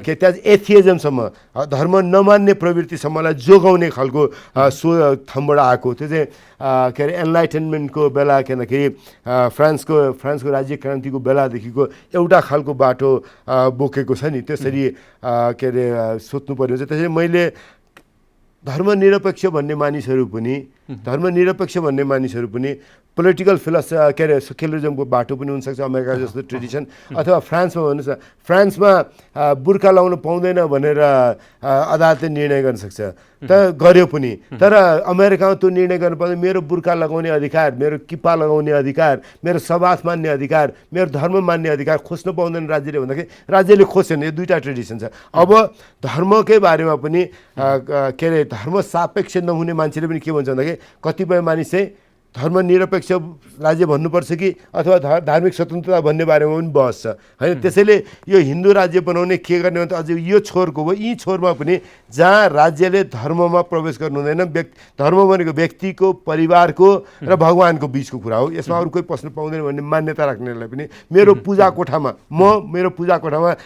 के त्यहाँ एथियजमसम्म धर्म नमान्ने प्रवृत्तिसम्मलाई जोगाउने खालको थमबाट आएको। त्यो चाहिँ के अरे एनलाइटनमेन्टको बेला के भन्दाखेरि फ्रान्सको राज्य क्रान्तिको बेलादेखिको एउटा खालको बाटो बोकेको छ नि, त्यसरी के अरे सोध्नु पर्ने हुन्छ। त्यसरी मैले धर्मनिरपेक्ष भन्ने मानिसहरू पनि पोलिटिकल के अरे सेक्युलरिजमको बाटो पनि हुनसक्छ, अमेरिका जस्तो ट्रेडिसन, अथवा फ्रान्समा भन्नुहोस् न, फ्रान्समा बुर्खा लाउनु पाउँदैन भनेर अदालतले निर्णय गर्न सक्छ, त गर्यो पनि। तर अमेरिकामा त्यो निर्णय गर्न पर्दैन, मेरो बुर्खा लगाउने अधिकार, मेरो किप्पा लगाउने अधिकार, मेरो सबाथ मान्ने अधिकार, मेरो धर्म मान्ने अधिकार खोज्नु पाउँदैन राज्यले भन्दाखेरि राज्यले खोज्छन्। यो दुईवटा ट्रेडिसन छ। अब धर्मकै बारेमा पनि के अरे धर्म सापेक्ष नहुने मान्छेले पनि के भन्छ भन्दाखेरि कतिपय मानिस चाहिँ धर्मनिरपेक्ष राज्य भन्नुपर्छ कि अथवा धार्मिक स्वतन्त्रता भन्ने बारेमा पनि बहस छ होइन। त्यसैले यो हिन्दू राज्य बनाउने के गर्ने भने अझै यो छोरको हो, यी छोरमा पनि जहाँ राज्यले धर्ममा प्रवेश गर्नु हुँदैन, धर्म भनेको व्यक्तिको, परिवारको र भगवानको बिचको कुरा हो, यसमा अरू कोही पस्नु पाउँदैन भन्ने मान्यता राख्नेलाई पनि मेरो पूजा कोठामा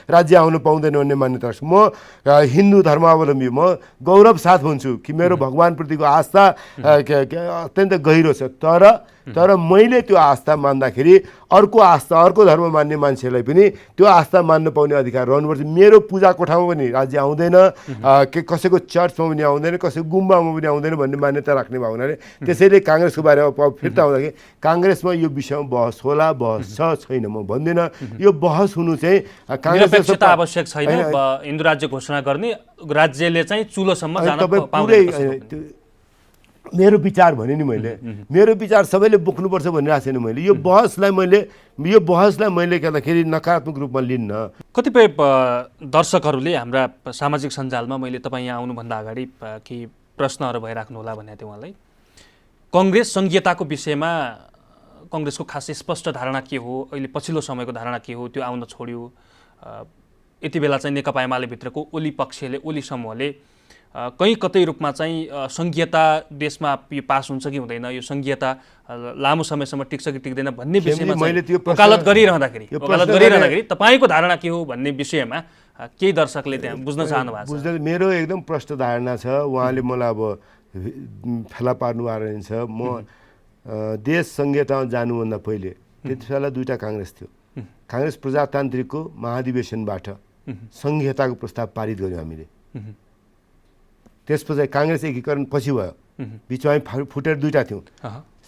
राज्य आउनु पाउँदैन भन्ने मान्यता राख्छु। म हिन्दू धर्मावलम्बी, म गौरव साथ भन्छु कि मेरो भगवानप्रतिको आस्था अत्यन्त गहिरो छ। तर मैले त्यो आस्था मान्दाखेरि अर्को धर्म मान्ने मान्छेलाई पनि त्यो आस्था मान्न पाउने अधिकार रहनुपर्छ। मेरो पूजा कोठामा पनि राज्य आउँदैन, कसैको चर्चमा पनि आउँदैन, कसैको गुम्बामा पनि आउँदैन भन्ने मान्यता राख्ने भयो हुनाले त्यसैले काङ्ग्रेसको बारेमा फिर्ता आउँदाखेरि काङ्ग्रेसमा यो विषयमा बहस होला, बहस छ छैन म भन्दिनँ। यो बहस हुनु चाहिँ काङ्ग्रेस आवश्यक छैन। हिन्दू राज्य घोषणा गर्ने, राज्यले चाहिँ चुलोसम्म जान पाउँदैन। मेरो विचार भने नि मेरो विचार सबैले बोक्नुपर्छ भनिरहेको छैन मैले। यो बहसलाई मैले गर्दाखेरि नकारात्मक रूपमा लिन्न। कतिपय दर्शकहरूले हाम्रा सामाजिक सञ्जालमा मैले तपाईँ यहाँ आउनुभन्दा अगाडि केही प्रश्नहरू भइराख्नु होला भनेको थिएँ उहाँलाई। कङ्ग्रेस सङ्घीयताको विषयमा कङ्ग्रेसको खास स्पष्ट धारणा के हो, अहिले पछिल्लो समयको धारणा के हो, त्यो आउन छोड्यो। यति बेला चाहिँ नेकपा एमाले भित्रको ओली पक्षले, ओली समूहले कहीँ कतै रूपमा चाहिँ सङ्घीयता देशमा पास हुन्छ कि हुँदैन, यो सङ्घीयता लामो समयसम्म टिक्छ कि टिक्दैन भन्ने विषयमा वकालत गरिरहँदाखेरि तपाईँको धारणा के हो भन्ने विषयमा केही दर्शकले त्यहाँ बुझ्न चाहनु भएको छ। मेरो एकदम प्रष्ट धारणा छ। उहाँले मलाई अब फेला पार्नु भएको छ। म देश सङ्घीयतामा जानुभन्दा पहिले त्यति बेला दुईवटा काङ्ग्रेस थियो। काङ्ग्रेस प्रजातान्त्रिकको महाधिवेशनबाट सङ्घीयताको प्रस्ताव पारित गर्यौँ हामीले। त्यसपछि काङ्ग्रेस एकीकरण पछि भयो, बिचमा फुटेर दुईवटा थियौँ।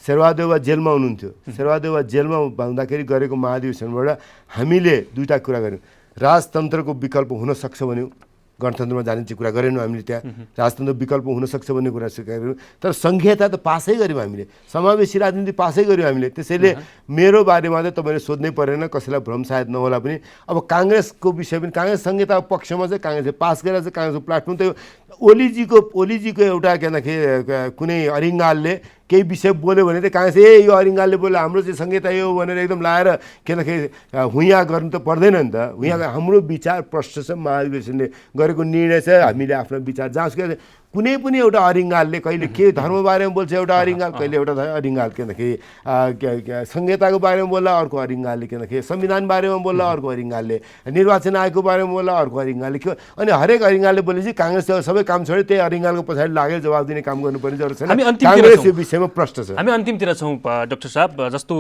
शेरबहादेव जेलमा हुनुहुन्थ्यो। शेरबहादेव जेलमा हुँदाखेरि गरेको महाधिवेशनबाट हामीले दुईवटा कुरा गऱ्यौँ। राजतन्त्रको विकल्प हुनसक्छ भन्यौँ, गणतन्त्रमा जाने चाहिँ कुरा गरेनौँ हामीले। त्यहाँ राजतन्त्र विकल्प हुनसक्छ भन्ने कुरा स्वीकार्यौँ। तर सङ्घीयता त पासै गऱ्यौँ हामीले, समावेशी राजनीति पासै गऱ्यौँ हामीले। त्यसैले मेरो बारेमा त तपाईँले सोध्नै परेन, कसैलाई भ्रम सायद नहोला पनि। अब काङ्ग्रेसको विषय पनि काङ्ग्रेस सङ्घीयताको पक्षमा चाहिँ काङ्ग्रेसले पास गरेर चाहिँ काङ्ग्रेसको प्लाटफर्म त ओलीजीको एउटा के भन्दाखेरि कुनै अरिङ्गालले केही विषय बोल्यो भने चाहिँ काङ्ग्रेस यो अरिङ्गालले बोल्यो हाम्रो चाहिँ संहिता यो भनेर एकदम लाएर के भन्दाखेरि हुइया गर्नु त पर्दैन नि त। हुइया हाम्रो विचार प्रष्ट छ, महाधिवेशनले गरेको निर्णय छ, हामीले आफ्नो विचार जाँच गरेर कुनै पनि एउटा अरिङ्गालले कहिले के धर्म बारेमा बोल्छ एउटा अरिङ्गाल, कहिले एउटा अरिङ्गाल के भन्दाखेरि संहिताको बारेमा बोल्ला अर्को अरिङ्गालले, के भन्दाखेरि संविधान बारेमा बोल्ला अर्को अरिङ्गालले, निर्वाचन आयोगको बारेमा बोल्ला अर्को अरिङ्गालले। अनि हरेक अरिङ्गालले बोलेपछि काङ्ग्रेस सबै काम छोड्यो, त्यही अरिङ्गालको पछाडि लागेर जवाब दिने काम गर्नुपर्ने जरुरत छैन। काङ्ग्रेस यो विषयमा प्रष्ट छ। हामी अन्तिमतिर छौँ डाक्टर साहब। जस्तो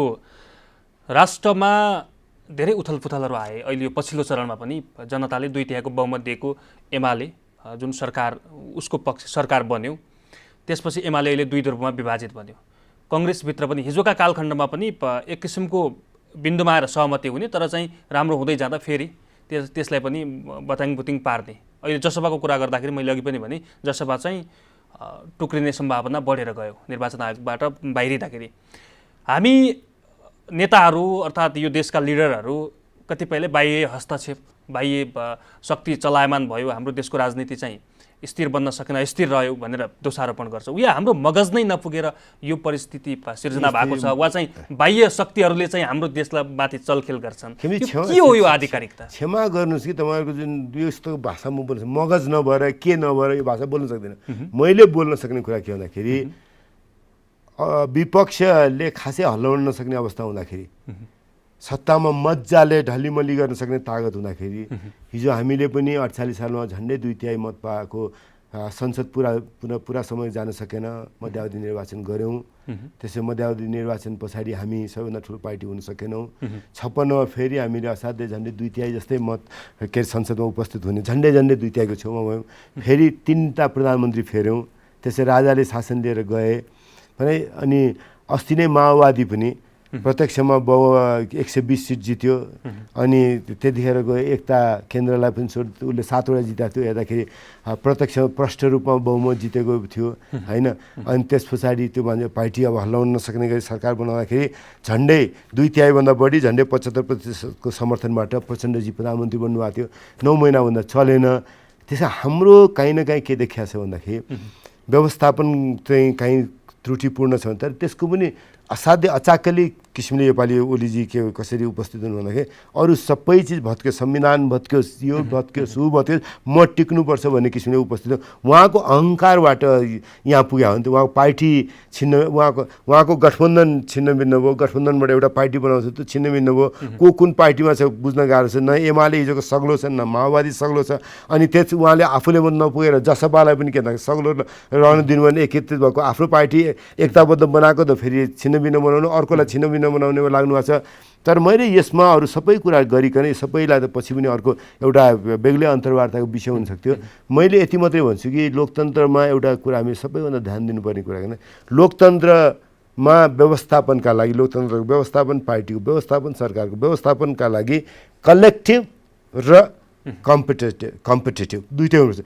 राष्ट्रमा धेरै उथलपुथलहरू आए, अहिले यो पछिल्लो चरणमा पनि जनताले 2/3 बहुमत दिएको एमाले जुन सरकार, उसको पक्ष सरकार बन्यो, त्यसपछि एमाले अहिले दुई रूपमा विभाजित बन्यो। कङ्ग्रेसभित्र पनि हिजोका कालखण्डमा पनि एक किसिमको बिन्दुमा आएर सहमति हुने, तर चाहिँ राम्रो हुँदै जाँदा फेरि त्यसलाई पनि बताङ बुतिङ पार्ने। अहिले जसपाको कुरा गर्दाखेरि मैले अघि पनि भने जसपा चाहिँ टुक्रिने सम्भावना बढेर गयो निर्वाचन आयोगबाट बाहिरिँदाखेरि। हामी नेताहरू अर्थात् यो देशका लिडरहरू कतिपयले बाह्य हस्तक्षेप, बाह्य शक्ति चलायमान भयो, हाम्रो देशको राजनीति चाहिँ स्थिर बन्न सकेन, स्थिर रह्यो भनेर दोषारोपण गर्छ। या हाम्रो मगज नै नपुगेर यो परिस्थिति सिर्जना भएको छ, वा चाहिँ बाह्य शक्तिहरूले चाहिँ हाम्रो देशलाई माथि चलखेल गर्छन्। के हो यो आधिकारिकता? क्षमा गर्नुहोस् कि तपाईँहरूको जुन यस्तो भाषा म बोल्छु, मगज नभएर के नभएर यो भाषा बोल्न सक्दैन। मैले बोल्न सक्ने कुरा के भन्दाखेरि विपक्षले खासै हल्लाउन नसक्ने अवस्था हुँदाखेरि, सत्तामा मजाले ढलिमली गर्न सक्ने तागत हुँदाखेरि, हिजो हामीले पनि 48 सालमा झन्डै 2/3 मत पाएको संसद पुरा समय जान सकेन, मध्यावधि निर्वाचन गऱ्यौँ। त्यसै मध्यावधि निर्वाचन पछाडि हामी सबैभन्दा ठुलो पार्टी हुन सकेनौँ। 56मा फेरि हामीले असाध्यै झन्डै 2/3 जस्तै मत संसदमा उपस्थित हुने झन्डै 2/3 छेउमा भयौँ। फेरि 3टा प्रधानमन्त्री फेर्यौँ। त्यसै राजाले शासन लिएर गए भने अनि अस्ति नै माओवादी पनि प्रत्यक्षमा 120 सिट जित्यो। अनि त्यतिखेर गयो एकता केन्द्रलाई पनि उसले 7वटा जिताएको थियो। हेर्दाखेरि प्रत्यक्ष प्रष्ट रूपमा बहुमत जितेको थियो होइन। अनि त्यस पछाडि त्यो मान्छे पार्टी अब हल्लाउन नसक्ने गरी सरकार बनाउँदाखेरि झन्डै 2/3 बढी झन्डै 75% समर्थनबाट प्रचण्डजी प्रधानमन्त्री बन्नुभएको थियो। 9 महिनाभन्दा चलेन। त्यसै हाम्रो काहीँ न काहीँ के देखिएको छ भन्दाखेरि व्यवस्थापन चाहिँ काहीँ त्रुटिपूर्ण छ भने तर त्यसको पनि असाध्य अचाकली किसिमले योपालि ओलीजी कसरी उपस्थित हुनु भन्दाखेरि अरू सबै चिज भत्क्यो, संविधान भत्क्यो, यो भत्क्यो, सु भत्क्यो, म टिक्नुपर्छ भन्ने किसिमले उपस्थित हो। उहाँको अहङ्कारबाट यहाँ पुग्यो भने त उहाँको पार्टी छिन्न, उहाँको गठबन्धन छिन्नभिन्न भयो। गठबन्धनबाट एउटा पार्टी बनाउँछ त छिन्नभिन्न भयो। कुन पार्टीमा छ बुझ्न गाह्रो छ। न एमाले हिजोको सग्लो छ, न माओवादी सग्लो छ। अनि त्यस उहाँले आफूले पनि नपुगेर जसपालाई पनि के भन्दा सग्लो रहन दिनु भने एकत्रित भएको आफ्नो पार्टी एकताबद्ध बनाएको त फेरि छिन्नभिन्न बनाउनु, अर्कोलाई छिन्नभिन्न बनाउनेमा लाग्नु भएको छ। तर मैले यसमा अरू सबै कुरा गरिकन सबैलाई त पछि पनि अर्को एउटा बेग्लै अन्तर्वार्ताको विषय हुनसक्थ्यो। मैले यति मात्रै भन्छु कि लोकतन्त्रमा एउटा कुरा हामी सबैभन्दा ध्यान दिनुपर्ने कुरा होइन, लोकतन्त्रमा व्यवस्थापनका लागि, लोकतन्त्रको व्यवस्थापन, पार्टीको व्यवस्थापन, सरकारको व्यवस्थापनका लागि कलेक्टिभ र कम्पिटेटिभ दुइटै हुनुपर्छ।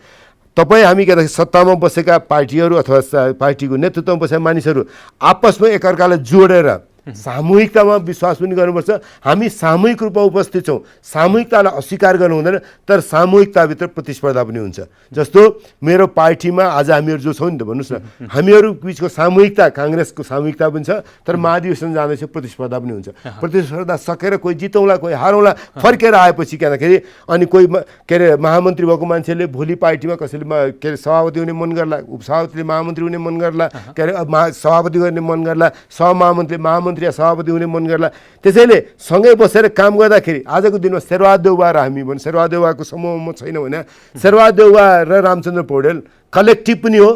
तपाईँ हामी के सत्तामा बसेका पार्टीहरू अथवा पार्टीको नेतृत्वमा बसेका मानिसहरू आपसमा एकअर्कालाई जोडेर सामूहिकतामा विश्वास पनि गर्नुपर्छ। हामी सामूहिक रूपमा उपस्थित छौँ, सामूहिकतालाई अस्वीकार गर्नु हुँदैन। तर सामूहिकताभित्र प्रतिस्पर्धा पनि हुन्छ। जस्तो मेरो पार्टीमा आज हामीहरू जो छौँ नि त भन्नुहोस् न, हामीहरू बिचको सामूहिकता, काङ्ग्रेसको सामूहिकता पनि छ। तर महाधिवेशन जाँदैछ प्रतिस्पर्धा पनि हुन्छ। प्रतिस्पर्धा सकेर कोही जितौँला, कोही हारौँला, फर्केर आएपछि के भन्दाखेरि अनि कोही के अरे महामन्त्री भएको मान्छेले भोलि पार्टीमा कसैले के अरे सभापति हुने मन गर्ला, उपसभापतिले महामन्त्री हुने मन गर्ला, के अरे सभापति गर्ने मन गर्ला, सहमहामन्त्रीले महामन्त्री या सभापति हुने मन गर्ला। त्यसैले सँगै बसेर काम गर्दाखेरि आजको दिनमा शेरबहादुर देउवा र हामी भने शेरबहादुर देउवाको समूहमा छैन भने शेरबहादुर देउवा र रामचन्द्र पौडेल कलेक्टिभ पनि हो,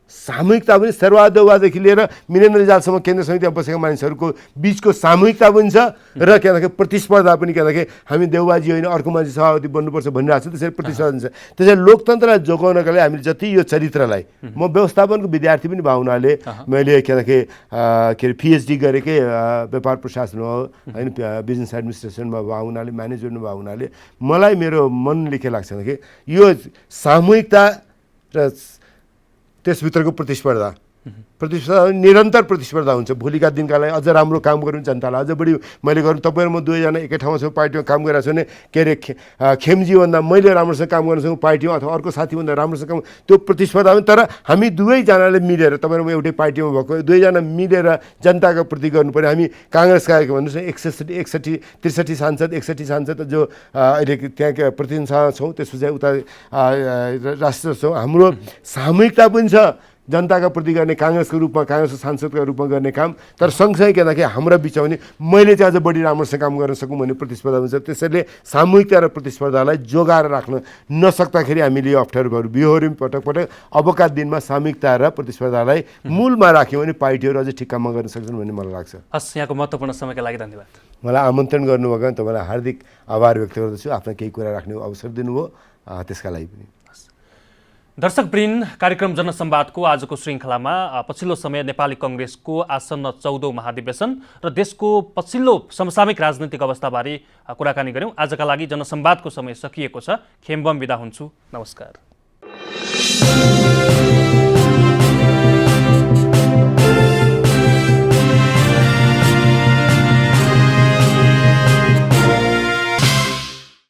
सामूहिकता पनि शेरबहादुर देउवादेखि लिएर मिनेन्द्र रिजालसम्म केन्द्र समितिमा बसेका मानिसहरूको बिचको सामूहिकता पनि छ। र के भन्दाखेरि प्रतिस्पर्धा पनि के भन्दाखेरि हामी देउवाजी होइन अर्को मान्छे सभापति बन्नुपर्छ भनिरहेको छ। त्यसरी प्रतिस्पर्धा हुन्छ। त्यसैले लोकतन्त्रलाई जोगाउनका लागि हामीले जति यो चरित्रलाई, म व्यवस्थापनको विद्यार्थी पनि भएको हुनाले मैले के भन्दाखेरि के अरे PhD गरेकै व्यापार प्रशासनमा हो होइन, बिजनेस एडमिनिस्ट्रेसनमा भएको हुनाले, म्यानेजमेन्टमा भएको हुनाले मलाई मेरो मनले के लाग्छ भन्दाखेरि यो सामूहिकता र त्यसभित्रको प्रतिस्पर्धा निरन्तर प्रतिस्पर्धा हुन्छ। भोलिका दिनका लागि अझ राम्रो काम गरौँ, जनतालाई अझ बढी मैले गरौँ। तपाईँहरू म दुवैजना एकै ठाउँमा छौँ, पार्टीमा काम गरिरहेको छु भने के अरे खेमजीभन्दा मैले राम्रोसँग काम गर्न सक्छु पार्टीमा, अथवा अर्को साथीभन्दा राम्रोसँग काम, त्यो प्रतिस्पर्धा हुन्छ। तर हामी दुवैजनाले मिलेर, तपाईँहरू म एउटै पार्टीमा भएको दुवैजना मिलेर जनताको प्रति गर्नु पऱ्यो। हामी काङ्ग्रेसका भन्नुहोस् न 63 सांसद 61 सांसद जो अहिले त्यहाँ प्रतिनिधिसँग छौँ, त्यसपछि उता राष्ट्र छौँ। हाम्रो सामूहिकता पनि छ जनताका प्रति गर्ने, काङ्ग्रेसको रूपमा, काङ्ग्रेसको सांसदका रूपमा गर्ने काम। तर सँगसँगै के भन्दाखेरि हाम्रा बिचमा पनि मैले चाहिँ अझ बढी राम्रोसँग काम गर्न सकौँ भन्ने प्रतिस्पर्धा हुन्छ। त्यसैले सामूहिकता र प्रतिस्पर्धालाई जोगाएर राख्न नसक्दाखेरि हामीले यो अप्ठ्यारोहरू बिहोऱ्यौँ पटक पटक। अबका दिनमा सामूहिकता र प्रतिस्पर्धालाई मूलमा राख्यौँ भने पार्टीहरू अझै ठिक काममा गर्न सक्छन् भन्ने मलाई लाग्छ। हस्, यहाँको महत्त्वपूर्ण समयका लागि धन्यवाद। मलाई आमन्त्रण गर्नुभएको भने तपाईँलाई हार्दिक आभार व्यक्त गर्दछु। आफ्नो केही कुरा राख्ने अवसर दिनुभयो, त्यसका लागि पनि। दर्शकवृन्द, कार्यक्रम जनसंवादको आजको श्रृङ्खलामा पछिल्लो समय नेपाली कङ्ग्रेसको आसन्न 14औं महाधिवेशन र देशको पछिल्लो समसामयिक राजनैतिक अवस्थाबारे कुराकानी गऱ्यौँ। आजका लागि जनसंवादको समय सकिएको छ। खेमबम बिदा हुन्छु। नमस्कार।